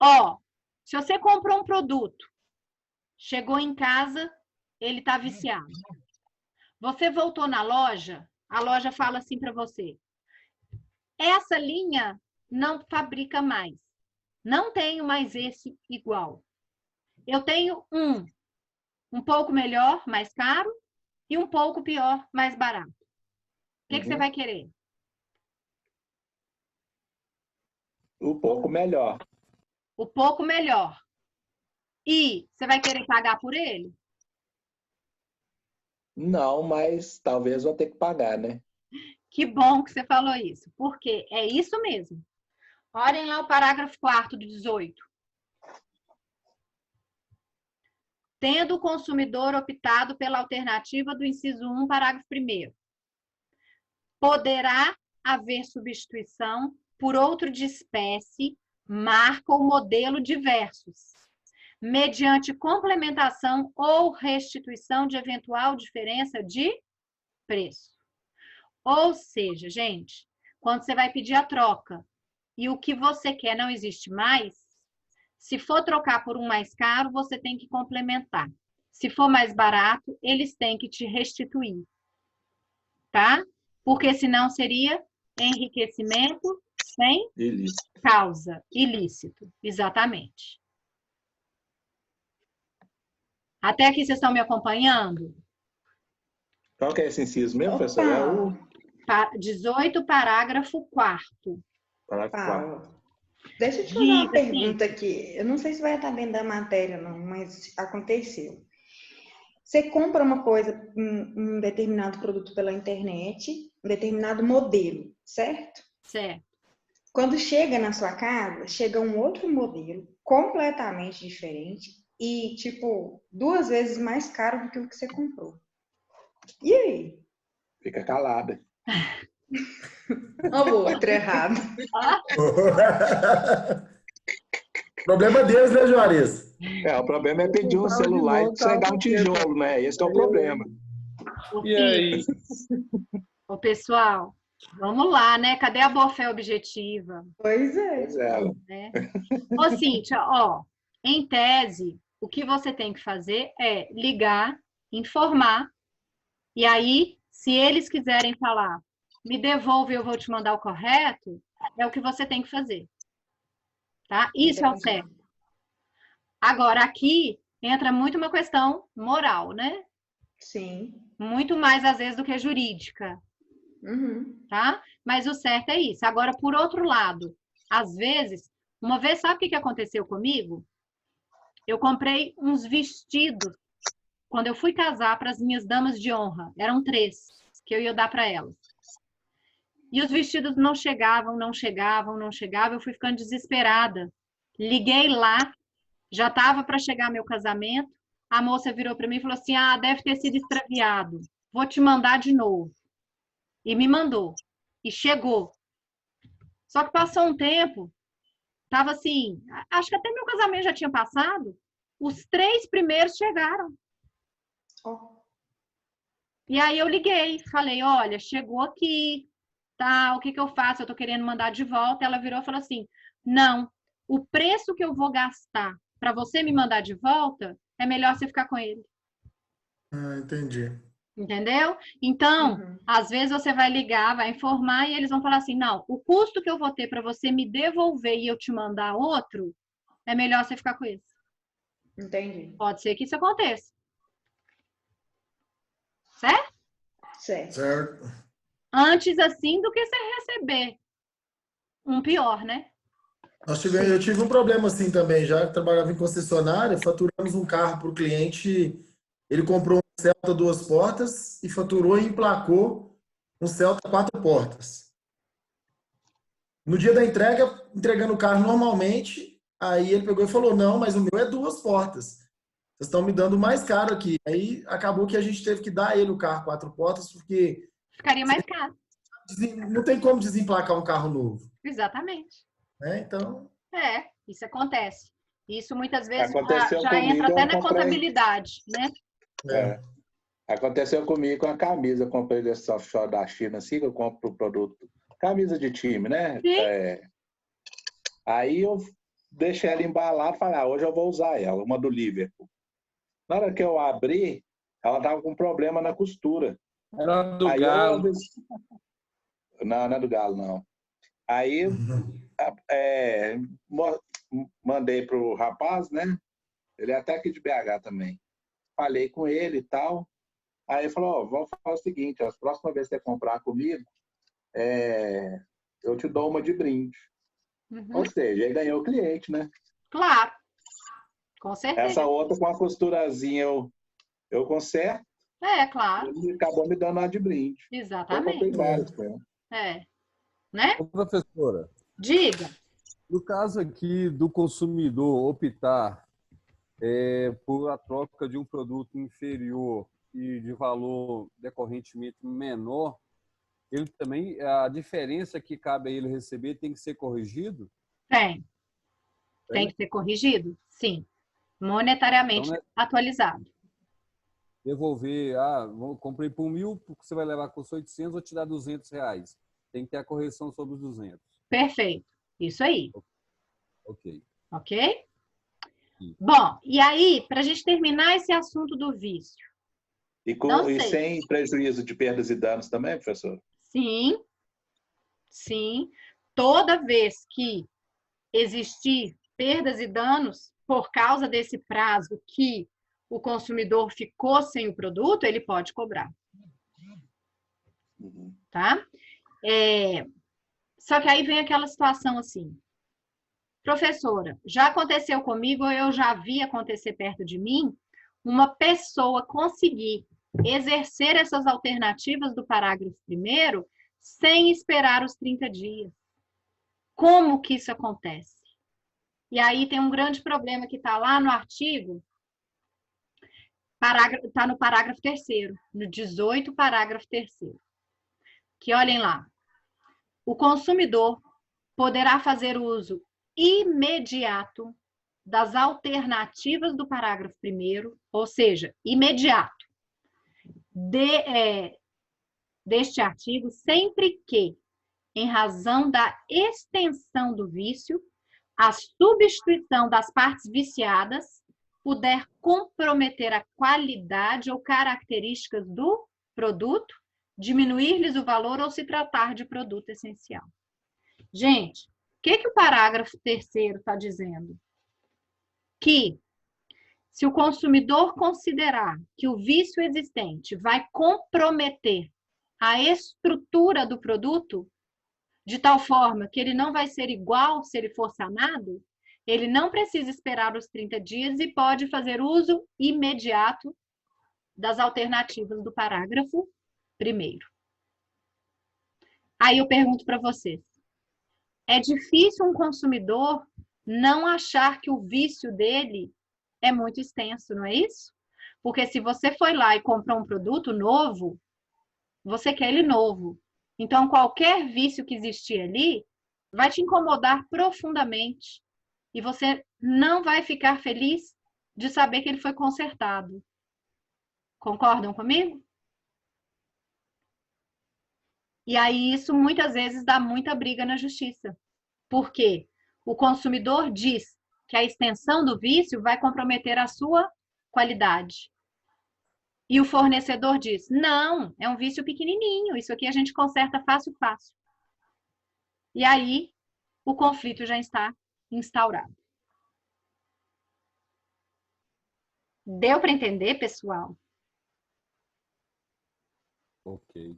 A: Ó, se você comprou um produto, chegou em casa, ele tá viciado. Você voltou na loja, a loja fala assim para você: essa linha não fabrica mais. Não tenho mais esse igual. Eu tenho um pouco melhor, mais caro, e um pouco pior, mais barato. O que você vai querer?
E: O pouco melhor.
A: O pouco melhor. E você vai querer pagar por ele?
E: Não, mas talvez vou ter que pagar, né?
A: Que bom que você falou isso, porque é isso mesmo. Olhem lá o parágrafo 4º do 18. Tendo o consumidor optado pela alternativa do inciso 1, parágrafo 1º, poderá haver substituição por outro de espécie, marca ou modelo diversos, mediante complementação ou restituição de eventual diferença de preço. Ou seja, gente, quando você vai pedir a troca e o que você quer não existe mais, se for trocar por um mais caro, você tem que complementar. Se for mais barato, eles têm que te restituir. tá? Porque senão seria enriquecimento sem
E: Ilícito.
A: causa, ilícito, exatamente. Até aqui vocês estão me acompanhando?
E: Qual que é esse inciso mesmo, professor? É o
A: 18, parágrafo 4º.
E: parágrafo 4.
C: Deixa eu te fazer uma pergunta aqui. Eu não sei se vai estar dentro da matéria, não, mas aconteceu. Você compra uma coisa, um determinado produto pela internet, um determinado modelo, certo?
A: Certo.
C: Quando chega na sua casa, chega um outro modelo completamente diferente e, tipo, 2 vezes mais caro do que o que você comprou. E aí?
E: Fica calada.
C: Ou outro errado.
F: Problema deles, né, Juarez?
E: O problema é pedir um celular e chegar um tijolo, né? Esse é o problema.
G: E aí?
A: Ô, pessoal, vamos lá, né? Cadê a boa-fé objetiva?
C: Pois é.
E: Pois é.
A: Né? Ô, Cíntia, ó, em tese, o que você tem que fazer é ligar, informar, e aí, se eles quiserem falar, me devolve, eu vou te mandar o correto, é o que você tem que fazer. Tá? Isso é o certo. Agora, aqui entra muito uma questão moral, né?
C: Sim.
A: Muito mais, às vezes, do que jurídica.
C: Uhum.
A: Tá? Mas o certo é isso. Agora, por outro lado, às vezes, uma vez, sabe o que aconteceu comigo? Eu comprei uns vestidos quando eu fui casar para as minhas damas de honra. Eram 3 que eu ia dar para elas. E os vestidos não chegavam, não chegavam, não chegavam. Eu fui ficando desesperada. Liguei lá, já estava para chegar meu casamento. A moça virou para mim e falou assim: ah, deve ter sido extraviado. Vou te mandar de novo. E me mandou. E chegou. Só que passou um tempo, tava assim, acho que até meu casamento já tinha passado. Os 3 primeiros chegaram.
C: Oh.
A: E aí eu liguei, falei: olha, chegou aqui, tá? O que que eu faço? Eu tô querendo mandar de volta. Ela virou e falou assim: não, o preço que eu vou gastar para você me mandar de volta é melhor você ficar com ele.
F: Ah, entendi.
A: Entendeu? Então, às vezes você vai ligar, vai informar e eles vão falar assim: não, o custo que eu vou ter para você me devolver e eu te mandar outro, é melhor você ficar com esse.
C: Entendi.
A: Pode ser que isso aconteça. Certo?
F: Certo.
A: Antes assim do que você receber um pior, né?
F: Eu tive um problema assim também, já que trabalhava em concessionária, faturamos um carro para o cliente, ele comprou um Celta 2 portas e faturou e emplacou um Celta 4 portas. No dia da entrega, entregando o carro normalmente, aí ele pegou e falou: não, mas o meu é 2 portas. Vocês estão me dando mais caro aqui. Aí acabou que a gente teve que dar a ele o carro 4 portas, porque
A: ficaria mais caro.
F: Não tem como desemplacar um carro novo.
A: Exatamente.
F: Né? Então...
A: isso acontece. Isso muitas vezes
E: já
A: entra até na contabilidade, né?
E: Aconteceu comigo com a camisa. Eu comprei desse soft shop da China, assim, que eu compro o produto. Camisa de time, né? Aí eu deixei ela embalada e falei: hoje eu vou usar ela, uma do Liverpool. Na hora que eu abri, ela tava com problema na costura.
G: Era do
E: aí
G: Galo.
E: Não é do Galo, não. Aí mandei pro rapaz, né? Ele é até aqui de BH também. Falei com ele e tal. Aí ele falou: vamos fazer o seguinte, as próximas vezes que você comprar comigo, eu te dou uma de brinde. Ou seja, ele ganhou o cliente, né?
A: Claro. Com certeza.
E: Essa outra com a costurazinha eu conserto.
A: Claro.
E: Ele acabou me dando uma de brinde.
A: Exatamente. Né?
D: Professora.
A: Diga.
D: No caso aqui do consumidor optar por a troca de um produto inferior e de valor decorrentemente menor, ele também, a diferença que cabe a ele receber tem que ser corrigido?
A: Tem que ser corrigido? Sim. Monetariamente então, atualizado.
D: Devolver, comprei por 1.000, porque você vai levar com 800, vou te dar R$200. Tem que ter a correção sobre os 200.
A: Perfeito. Isso aí.
D: Ok.
A: Ok? Sim. Bom, e aí, para a gente terminar esse assunto do vício, Não
E: E
A: sei.
E: sem prejuízo de perdas e danos também, professor?
A: Sim, sim. Toda vez que existir perdas e danos por causa desse prazo que o consumidor ficou sem o produto, ele pode cobrar. Tá? Só que aí vem aquela situação assim, professora, já aconteceu comigo, ou eu já vi acontecer perto de mim, uma pessoa conseguir exercer essas alternativas do parágrafo 1º sem esperar os 30 dias. Como que isso acontece? E aí tem um grande problema que está lá no artigo, está no parágrafo 3º, no 18, parágrafo 3º. Que olhem lá, o consumidor poderá fazer uso imediato das alternativas do parágrafo 1º, ou seja, imediato, deste artigo, sempre que, em razão da extensão do vício, a substituição das partes viciadas puder comprometer a qualidade ou características do produto, diminuir-lhes o valor ou se tratar de produto essencial. Gente, o que o parágrafo 3º está dizendo? Que se o consumidor considerar que o vício existente vai comprometer a estrutura do produto, de tal forma que ele não vai ser igual se ele for sanado, ele não precisa esperar os 30 dias e pode fazer uso imediato das alternativas do parágrafo 1º. Aí eu pergunto para vocês, é difícil um consumidor não achar que o vício dele é muito extenso, não é isso? Porque se você foi lá e comprou um produto novo, você quer ele novo. Então, qualquer vício que existir ali vai te incomodar profundamente. E você não vai ficar feliz de saber que ele foi consertado. Concordam comigo? E aí isso muitas vezes dá muita briga na justiça. Por quê? O consumidor diz que a extensão do vício vai comprometer a sua qualidade. E o fornecedor diz, não, é um vício pequenininho, isso aqui a gente conserta fácil. E aí o conflito já está instaurado. Deu para entender, pessoal?
D: Ok.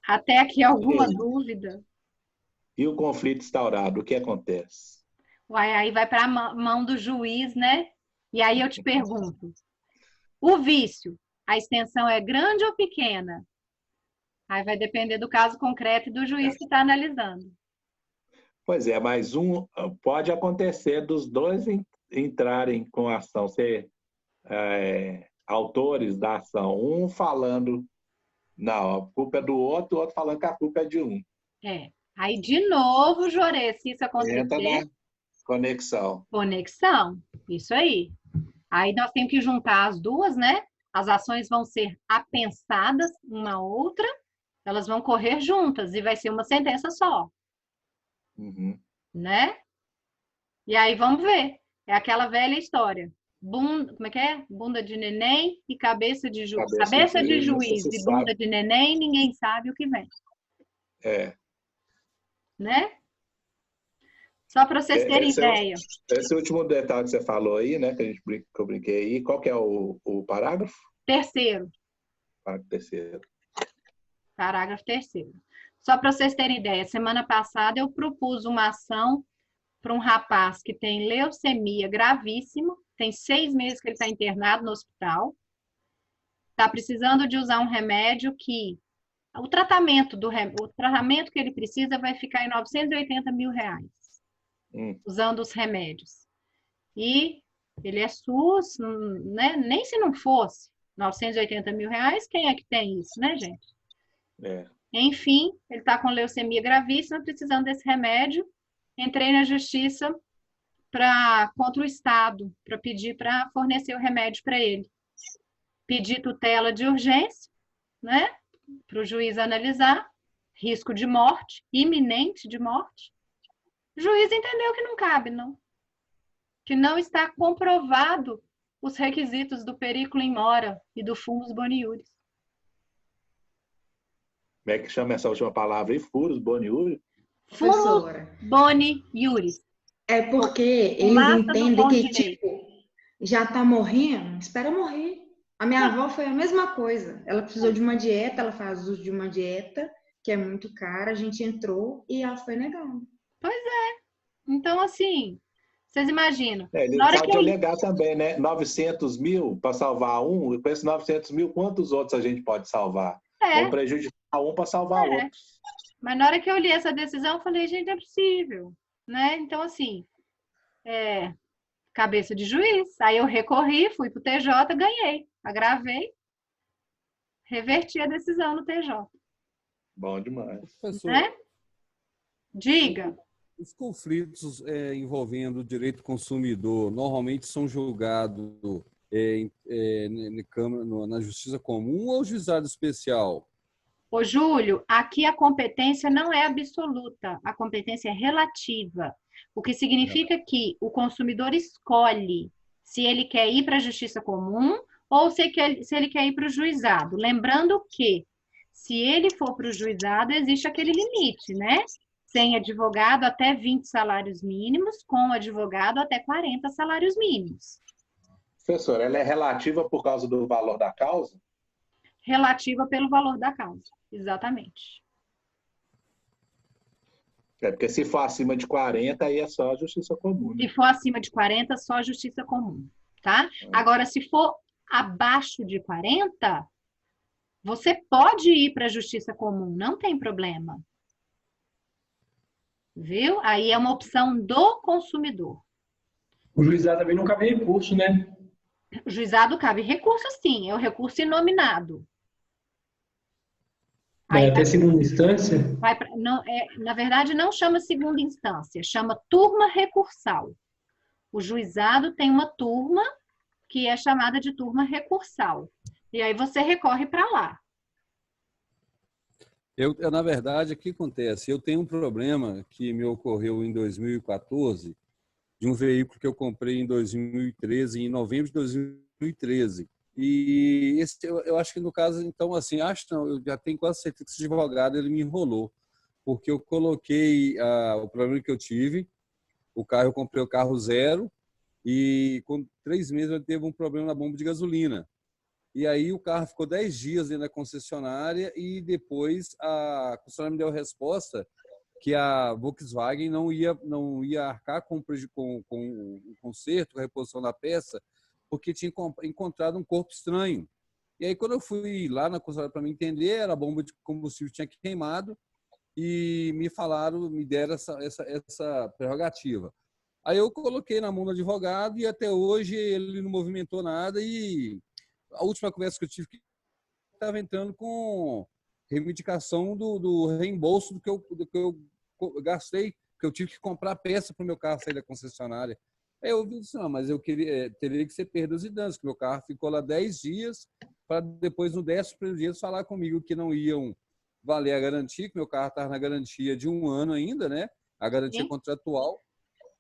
A: Até aqui alguma dúvida?
E: E o conflito instaurado, o que acontece?
A: Uai, aí vai para a mão do juiz, né? E aí eu te pergunto, o vício, a extensão é grande ou pequena? Aí vai depender do caso concreto e do juiz que está analisando.
E: Pois é, mas pode acontecer dos dois entrarem com a ação, ser autores da ação, um falando, não, a culpa é do outro, o outro falando que a culpa é de um.
A: Aí, de novo, Jorê, se isso acontecer...
E: Entra na conexão.
A: Conexão, isso aí. Aí nós temos que juntar as duas, né? As ações vão ser apensadas uma à outra, elas vão correr juntas e vai ser uma sentença só. Né? E aí vamos ver. É aquela velha história. Como é que é? Bunda de neném e cabeça de juiz. Cabeça de juiz e bunda de neném, ninguém sabe o que vem. Né? Só para vocês terem ideia.
E: Esse último detalhe que você falou aí, né? Que eu brinquei aí, qual que é o parágrafo?
A: 3º.
E: Parágrafo 3º.
A: Parágrafo 3º. Só para vocês terem ideia, semana passada eu propus uma ação para um rapaz que tem leucemia gravíssima, tem 6 meses que ele está internado no hospital, está precisando de usar um remédio que o tratamento que ele precisa vai ficar em R$980 mil, usando os remédios. E ele é SUS, né? Nem se não fosse R$980 mil, quem é que tem isso, né, gente? Enfim, ele está com leucemia gravíssima, precisando desse remédio. Entrei na justiça contra o Estado, para pedir para fornecer o remédio para ele. Pedi tutela de urgência, né? Para o juiz analisar, risco de morte, iminente de morte. O juiz entendeu que não cabe, não. Que não está comprovado os requisitos do perículo in mora e do fumus boni iuris.
E: Como é que chama essa última palavra aí? Furos, boniúrio?
A: Fumus
C: Professora,
A: boni iuris.
C: é porque eles
A: Fumaça do
C: entendem
A: bom
C: que,
A: direito.
C: tipo, já tá morrendo, espera morrer. A minha avó foi a mesma coisa. Ela precisou de uma dieta, ela faz uso de uma dieta que é muito cara, a gente entrou e ela foi negada.
A: Então, assim, vocês imaginam.
E: Ele
A: Na hora que
E: pode
A: eu...
E: alegar também, né? 900 mil para salvar um, e com esses 900 mil, quantos outros a gente pode salvar? Vamos prejudicar um para salvar outro.
A: Mas na hora que eu li essa decisão, eu falei, gente, é possível, né? Então, assim, cabeça de juiz. Aí eu recorri, fui pro TJ, ganhei. Agravei, reverti a decisão no TJ.
E: Bom demais.
D: Professor,
A: Né? Diga.
D: os conflitos envolvendo o direito do consumidor normalmente são julgados na Justiça Comum ou Juizado Especial?
A: Ô, Júlio, aqui a competência não é absoluta, a competência é relativa, o que significa que o consumidor escolhe se ele quer ir para a Justiça Comum ou se ele quer ir para o juizado. Lembrando que, se ele for para o juizado, existe aquele limite, né? Sem advogado, até 20 salários mínimos, com advogado, até 40 salários mínimos.
E: Professor, ela é relativa por causa do valor da causa?
A: Relativa pelo valor da causa, exatamente.
E: Porque se for acima de 40, aí é só a Justiça Comum. Né?
A: Se for acima de 40, só a Justiça Comum, tá? Agora, se for abaixo de 40, você pode ir para a Justiça Comum, não tem problema. Viu? Aí é uma opção do consumidor.
H: O juizado também não cabe recurso, né?
A: O juizado cabe recurso, sim, é o recurso inominado.
H: Vai até segunda instância?
A: Na verdade, não chama segunda instância, chama turma recursal. O juizado tem uma turma que é chamada de turma recursal. E aí você recorre para lá.
D: Na verdade, o que acontece? Eu tenho um problema que me ocorreu em 2014, de um veículo que eu comprei em 2013, em novembro de 2013. E eu acho que no caso, então, assim, eu já tenho quase certeza que esse advogado ele me enrolou, porque eu coloquei o problema que eu tive, eu comprei o carro zero e com 3 meses eu teve um problema na bomba de gasolina. E aí o carro ficou 10 dias dentro da concessionária e depois a concessionária me deu a resposta que a Volkswagen não ia arcar com o conserto, com a reposição da peça, porque tinha encontrado um corpo estranho. E aí, quando eu fui lá na concessionária para me entender, a bomba de combustível tinha queimado e me deram essa prerrogativa. Aí eu coloquei na mão do advogado e até hoje ele não movimentou nada e a última conversa que eu tive estava entrando com reivindicação do reembolso do que eu gastei, que eu tive que comprar peça para o meu carro sair da concessionária. Aí eu disse, não, mas eu teria que ser perdas e danos, que meu carro ficou lá 10 dias para depois, no 10º dia, falar comigo que não iam valer a garantia, que meu carro estava na garantia de 1 ano ainda, né? A garantia contratual.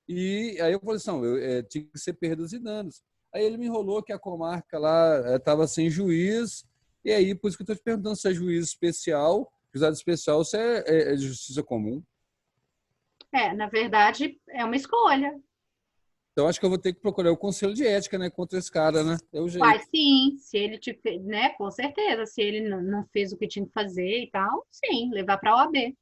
D: E aí eu falei assim, não, tinha que ser perdas e danos. Aí ele me enrolou que a comarca lá estava sem juiz, e aí por isso que eu estou te perguntando se é juiz especial, juizado especial, se é de justiça comum.
A: Na verdade, é uma escolha.
D: Então acho que eu vou ter que procurar o conselho de ética, né, contra esse cara, né? É o jeito.
A: Vai sim, se ele né, com certeza, se ele não fez o que tinha que fazer e tal, sim, levar para a OAB.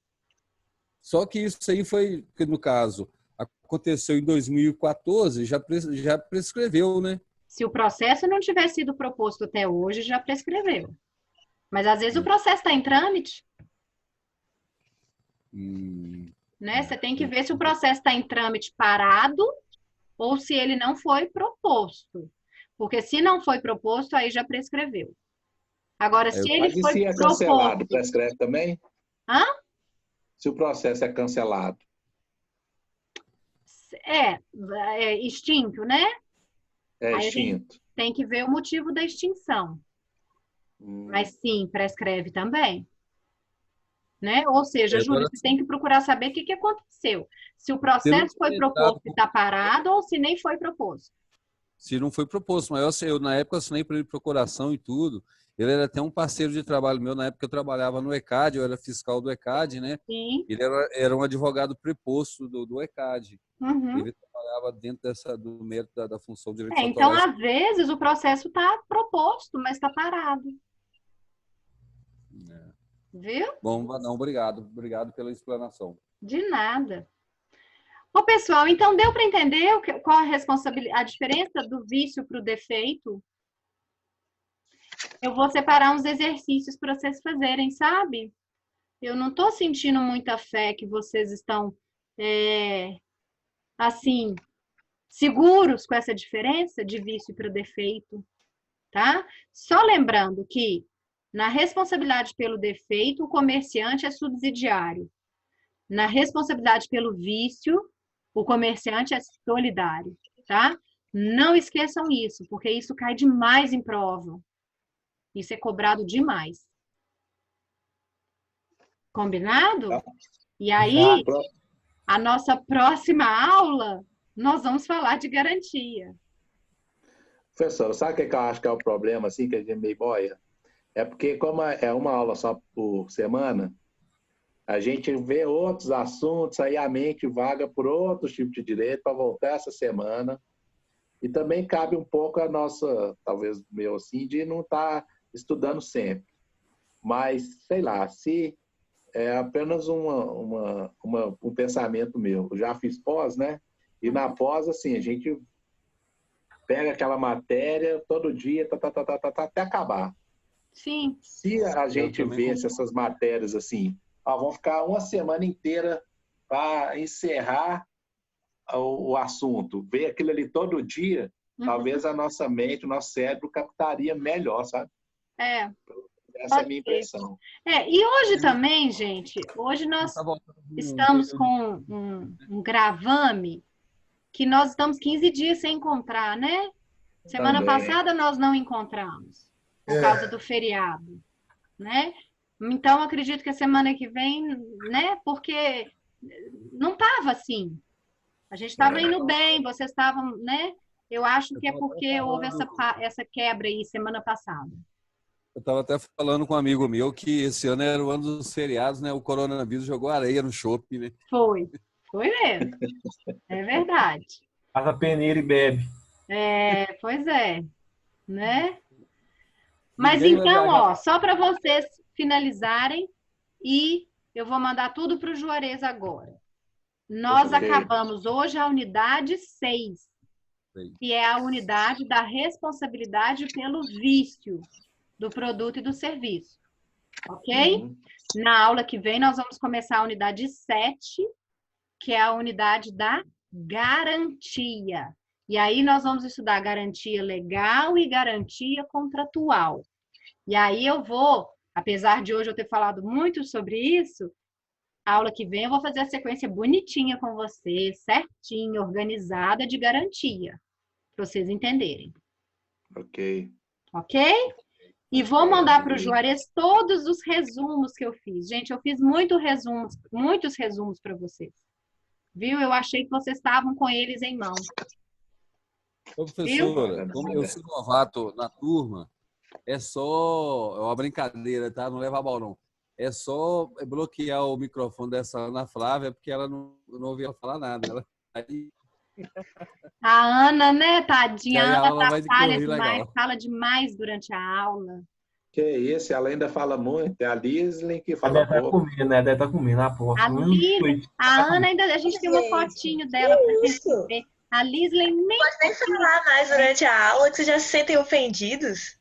D: Só que isso aí foi, no caso, aconteceu em 2014, já prescreveu, né?
A: Se o processo não tiver sido proposto até hoje, já prescreveu. Mas às vezes o processo está em trâmite. Né? Você tem que ver se o processo está em trâmite parado ou se ele não foi proposto. Porque se não foi proposto, aí já prescreveu. Agora, se ele foi
E: se é cancelado, prescreve também?
A: Hã?
E: Se o processo é cancelado.
A: É extinto, né?
E: É
A: aí
E: extinto.
A: Tem que ver o motivo da extinção. Mas sim, prescreve também. Né? Ou seja, Júlio, você tem que procurar saber o que aconteceu. Se o processo foi proposto e está parado ou se nem foi proposto.
D: Se não foi proposto, mas eu na época assinei para ele procuração e tudo. Ele era até um parceiro de trabalho meu, na época eu trabalhava no ECAD, eu era fiscal do ECAD, né?
A: Sim.
D: Ele era um advogado preposto do ECAD.
A: Uhum.
D: Ele trabalhava dentro do mérito da função de direito
A: Então,
D: autoral.
A: às vezes, o processo está proposto, mas está parado. Viu?
D: Bom, não, obrigado. Obrigado pela explanação.
A: De nada. Ô, pessoal, então deu para entender qual a diferença do vício para o defeito? Eu vou separar uns exercícios para vocês fazerem, sabe? Eu não estou sentindo muita fé que vocês estão, assim, seguros com essa diferença de vício para defeito, tá? Só lembrando que na responsabilidade pelo defeito, o comerciante é subsidiário. Na responsabilidade pelo vício, o comerciante é solidário, tá? Não esqueçam isso, porque isso cai demais em prova. Isso é cobrado demais. Combinado? E aí, a nossa próxima aula, nós vamos falar de garantia.
E: Professor, sabe o que eu acho que é o problema, assim, que a gente meio boia? É porque, como é uma aula só por semana, a gente vê outros assuntos, aí a mente vaga por outros tipos de direito para voltar essa semana. E também cabe um pouco a nossa, talvez meu assim, de não estar estudando sempre. Mas, sei lá, se é apenas um pensamento meu. Eu já fiz pós, né? E na pós, assim, a gente pega aquela matéria todo dia, até acabar.
A: Sim.
E: Se a gente vê essas matérias assim, vão ficar uma semana inteira para encerrar o assunto, ver aquilo ali todo dia, talvez a nossa mente, o nosso cérebro captaria melhor, sabe? Essa é a minha impressão.
A: E hoje também, gente, hoje nós estamos com um gravame que nós estamos 15 dias sem encontrar, né? Semana passada nós não encontramos, por causa do feriado, né? Então, acredito que a semana que vem, né? Porque não estava assim. A gente estava indo bem, vocês estavam, né? Eu acho que é porque houve essa quebra aí semana passada.
D: Eu estava até falando com um amigo meu que esse ano era o ano dos feriados, né? O coronavírus jogou areia no shopping, né?
A: Foi mesmo. É verdade.
B: Passa peneira e bebe.
A: Pois é, né? Mas então, ó, só para vocês finalizarem, e eu vou mandar tudo para o Juarez agora. Nós acabamos hoje a unidade 6, que é a unidade da responsabilidade pelo vício do produto e do serviço. Ok? Na aula que vem, nós vamos começar a unidade 7, que é a unidade da garantia. E aí nós vamos estudar garantia legal e garantia contratual. E aí eu vou, apesar de hoje eu ter falado muito sobre isso, a aula que vem eu vou fazer a sequência bonitinha com vocês, certinha, organizada de garantia, para vocês entenderem.
E: Ok.
A: Ok? E vou mandar para o Juarez todos os resumos que eu fiz. Gente, eu fiz muitos resumos para vocês. Viu? Eu achei que vocês estavam com eles em mãos.
D: Ô, professora, como eu sou novato na turma, é uma brincadeira, tá? Não leva a mal, não. É só bloquear o microfone dessa Ana Flávia, porque ela não ouvia falar nada.
A: A Ana, né, tadinha? A Ana
D: atrapalha
A: demais, fala demais durante a aula.
E: Que isso, ela ainda fala muito. É a Lisley que fala
B: pouco. Deve estar comendo, né? Deve estar comendo, aposto.
A: A Ana ainda, a gente tem uma fotinho dela para ver. A Lisley nem
I: pode nem falar mais durante a aula, que vocês já se sentem ofendidos.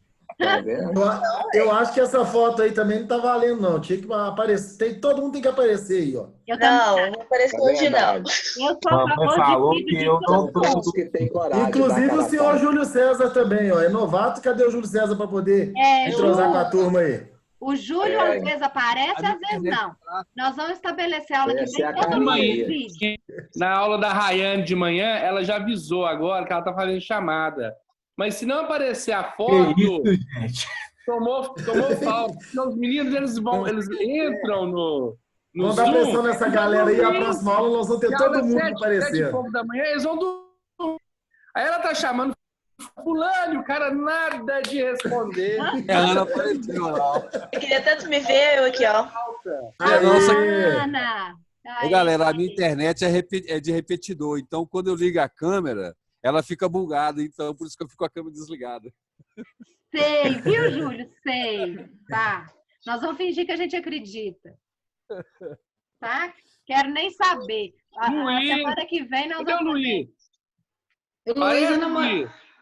F: Eu acho que essa foto aí também não tá valendo, não. Tinha que aparecer. Todo mundo tem que aparecer aí, ó.
I: Não apareceu hoje, não.
A: Eu sou a favor
B: falou que eu não tô
E: que tem coragem.
F: Inclusive o senhor Júlio César também, ó. É novato, cadê o Júlio César para poder entrosar com a turma aí?
A: O Júlio às vezes aparece, às vezes não. Nós vamos estabelecer a aula que vem todo mundo.
G: Na aula da Rayane de manhã, ela já avisou agora que ela tá fazendo chamada. Mas se não aparecer a foto,
B: gente?
G: tomou falta. Os meninos, eles entram no
F: vamos dar pressão nessa galera aí. A próxima aula nós vamos ter todo mundo aparecendo.
G: 7h da manhã, eles vão dormir. Aí ela tá chamando fulano, o cara nada de responder.
D: A Ana apareceu lá.
I: Eu queria tanto me ver, eu aqui, ó.
D: A nossa...
A: Ana!
D: Ô, galera, a minha internet é de repetidor, então quando eu ligo a câmera, ela fica bugada, então por isso que eu fico com a câmera desligada.
A: Sei, viu, Júlio? Sei. Tá. Nós vamos fingir que a gente acredita. Tá? Quero nem saber. A semana que vem nós vamos
G: Luiz?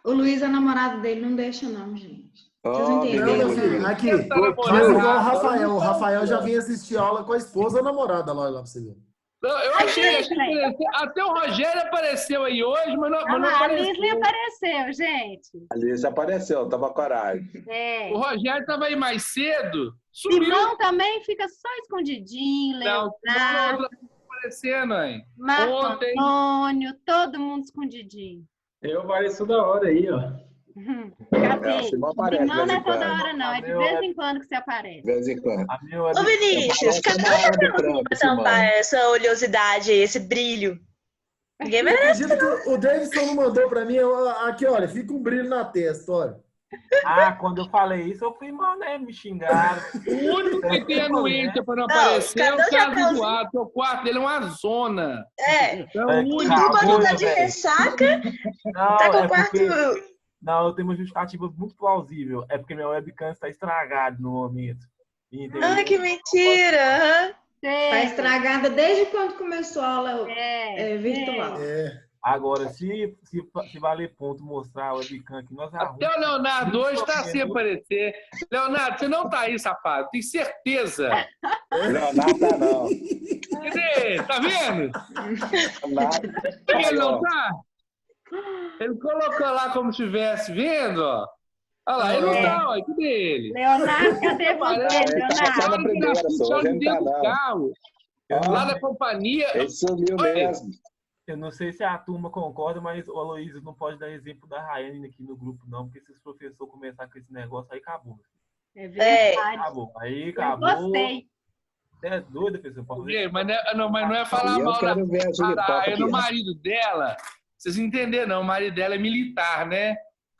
C: O Luiz, a namorada dele, não deixa não, gente. Vocês
E: Ó,
C: entenderam?
E: menino.
F: Aqui,
G: namorando.
F: faz igual o Rafael. O Rafael já vinha assistir aula com a esposa ou namorada lá pra você ver.
G: Não, eu achei interessante. Até o Rogério apareceu aí hoje, mas não
A: A
G: apareceu.
A: Lisley apareceu, gente.
E: Ali já apareceu, tava coragem.
A: É.
G: O Rogério estava aí mais cedo, sumiu.
A: Simão também fica só escondidinho,
G: Não,
A: Leonardo,
G: não aparecendo, hein?
A: Marco
G: Ontem.
A: Antônio, todo mundo escondidinho.
H: Eu apareço da hora aí, ó.
A: Cadê?
E: Simão aparece
A: Simão
E: de
A: não é
E: vez em
A: toda
E: quando.
A: hora, não. É de vez em quando que você aparece.
E: De vez em quando.
B: A minha
I: Ô, Vinícius, cadê você tampar essa oleosidade aí, esse brilho? Ninguém
F: Eu
I: merece.
F: acredito que o Davidson não mandou pra mim. Aqui, olha, fica um brilho na testa, olha.
B: quando eu falei isso, eu fui mal, né? Me xingaram.
G: O único que tem anuência para não
I: Não,
G: aparecer é o
I: cadê o
G: Carlos
I: chapéuzinho?
G: Duarte. O quarto dele é uma zona.
I: É.
G: Então,
B: É,
G: o único
I: E tu, quando tá de
B: velho.
I: ressaca,
B: Não,
I: tá com
B: é
I: o quarto.
B: porque... Não, eu tenho uma justificativa muito plausível. É porque meu webcam está estragado no momento. Entendeu?
I: Ai, que mentira! aham.
C: Tá estragada desde quando começou a aula virtual.
B: Agora, se valer ponto mostrar o webcam aqui, nós
G: Até o Leonardo hoje está sem aparecer. Leonardo, você não tá aí, safado. Tem certeza.
E: Leonardo tá não.
G: Cadê? Tá vendo?
E: Leonardo.
G: Por que ele não tá? Ele colocou lá como se estivesse vendo, ó. Olha lá, ele não tá, ó. Cadê ele?
A: Leonardo, cadê você,
E: Ele tá passando
A: Leonardo?
E: a primeira, só. Hoje ele não tá
G: dentro do
E: não.
G: carro. Lá da companhia.
E: Ele sumiu
G: Oi.
E: mesmo.
B: Eu não sei se a turma concorda, mas o Aloysio não pode dar exemplo da Rayane aqui no grupo, não, porque se os professores começarem com esse negócio, aí acabou.
A: É verdade.
B: Acabou. Aí
A: Eu
B: acabou.
A: gostei.
B: Você é doida, professor?
G: Mas não é falar
E: E eu
G: mal
E: quero ver a Julipapa aqui.
G: no marido dela. Vocês entenderam, não? O marido dela é militar, né?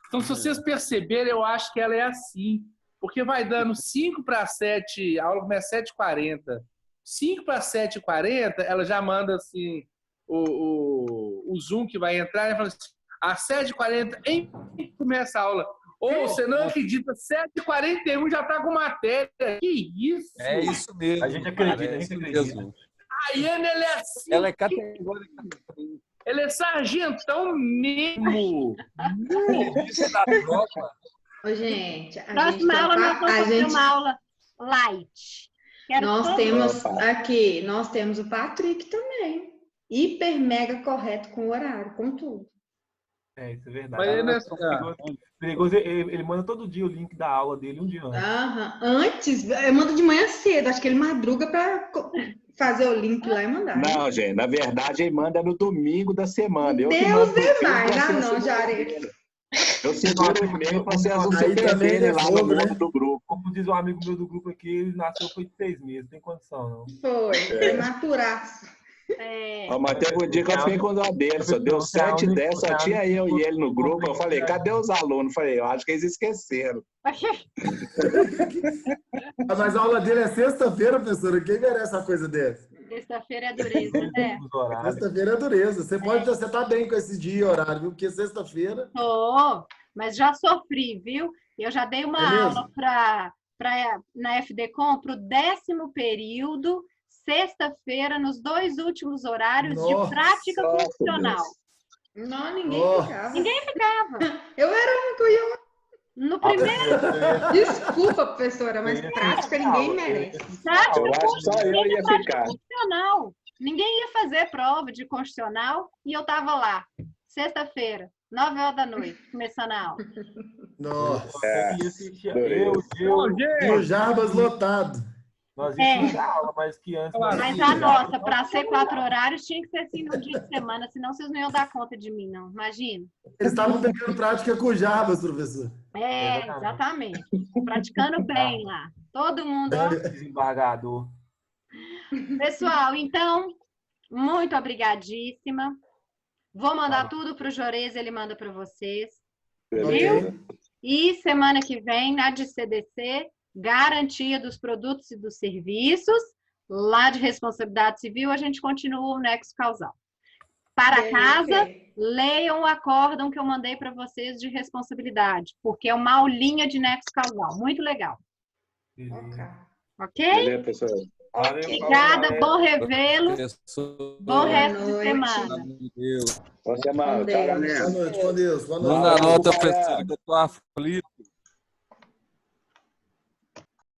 G: Então, se vocês perceberem, eu acho que ela é assim. Porque vai dando 5 para 7, a aula começa às 7h40. 5 para 7h40, ela já manda assim, o Zoom que vai entrar, e fala assim, às 7h40 começa a aula. Ou você não acredita, 7h41 já está com matéria. Que isso?
D: É isso mesmo.
B: A gente acredita,
D: cara,
B: a gente
D: é isso
B: acredita.
D: mesmo.
G: A Iane, ela é assim.
D: Ela é categórica.
G: Ela é sargentão mesmo.
D: Isso é da tropa.
C: Ô, gente,
A: Próxima aula nós vamos fazer uma aula light.
C: Nós temos o Patrick também. Hiper mega correto com o horário, com tudo.
B: É, isso é verdade.
G: Mas ele não é
B: perigoso, ele manda todo dia o link da aula dele, um dia antes.
C: Antes, eu mando de manhã cedo. Acho que ele madruga para fazer o link lá e mandar.
E: Não, gente, na verdade ele manda no domingo da semana. Eu
C: Deus é mais. Não, Jare.
E: Eu seguro o e-mail para vocês não se
F: Aí também
E: perderem lá no
F: fogo, né?
E: grupo do grupo.
B: Como diz um amigo meu do grupo aqui, ele nasceu foi de 6 meses, não tem condição, não.
C: Foi maturaço.
E: Mas teve um dia que eu fiquei com dó dele, só deu 7h10, só tinha eu e ele no grupo. Eu falei, cadê os alunos? Falei, eu acho que eles esqueceram.
F: Mas a aula dele é sexta-feira, professora. Quem merece uma coisa dessa?
A: Sexta-feira é dureza, né?
F: Sexta-feira é dureza. Você tá bem com esse dia e horário, viu? Porque sexta-feira...
A: Mas já sofri, viu? Eu já dei uma aula na FDCom para o 10º período, sexta-feira, nos 2 últimos horários de prática funcional.
C: Não, ninguém ficava.
A: Ninguém ficava.
C: Eu era uma que eu ia...
A: No primeiro...
C: Desculpa, professora, mas prática ninguém merece.
A: Prática
E: Eu acho que só eu ia ficar.
A: constitucional. Ninguém ia fazer prova de constitucional e eu estava lá. Sexta-feira, 9h da noite, começando a aula.
F: Nossa.
B: Eu
F: e o Jarbas lotado.
B: Nós íamos a aula, mas que antes...
A: Mas a nossa, para ser 4 horários, tinha que ser assim no dia de semana, senão vocês não iam dar conta de mim, não. Imagina.
F: Eles estavam pegando prática com o Jarbas, professor.
A: Exatamente. Praticando bem lá. Todo mundo.
B: Desembargador.
A: Pessoal, então, muito obrigadíssima. Vou mandar tudo para o Jores, ele manda para vocês.
E: Beleza.
A: E semana que vem, na de CDC, garantia dos produtos e dos serviços. Lá de responsabilidade civil, a gente continua o nexo causal. Para casa, leiam o acórdão que eu mandei para vocês de responsabilidade, porque é uma aulinha de nexo causal. Muito legal. Ok?
E: Beleza, pessoal.
A: Obrigada, bom revê-lo. Bom resto de semana.
E: Boa semana. Tchau, galera.
F: Boa noite, com Deus. Boa noite.
D: Manda nota, professora, que eu tô aflito.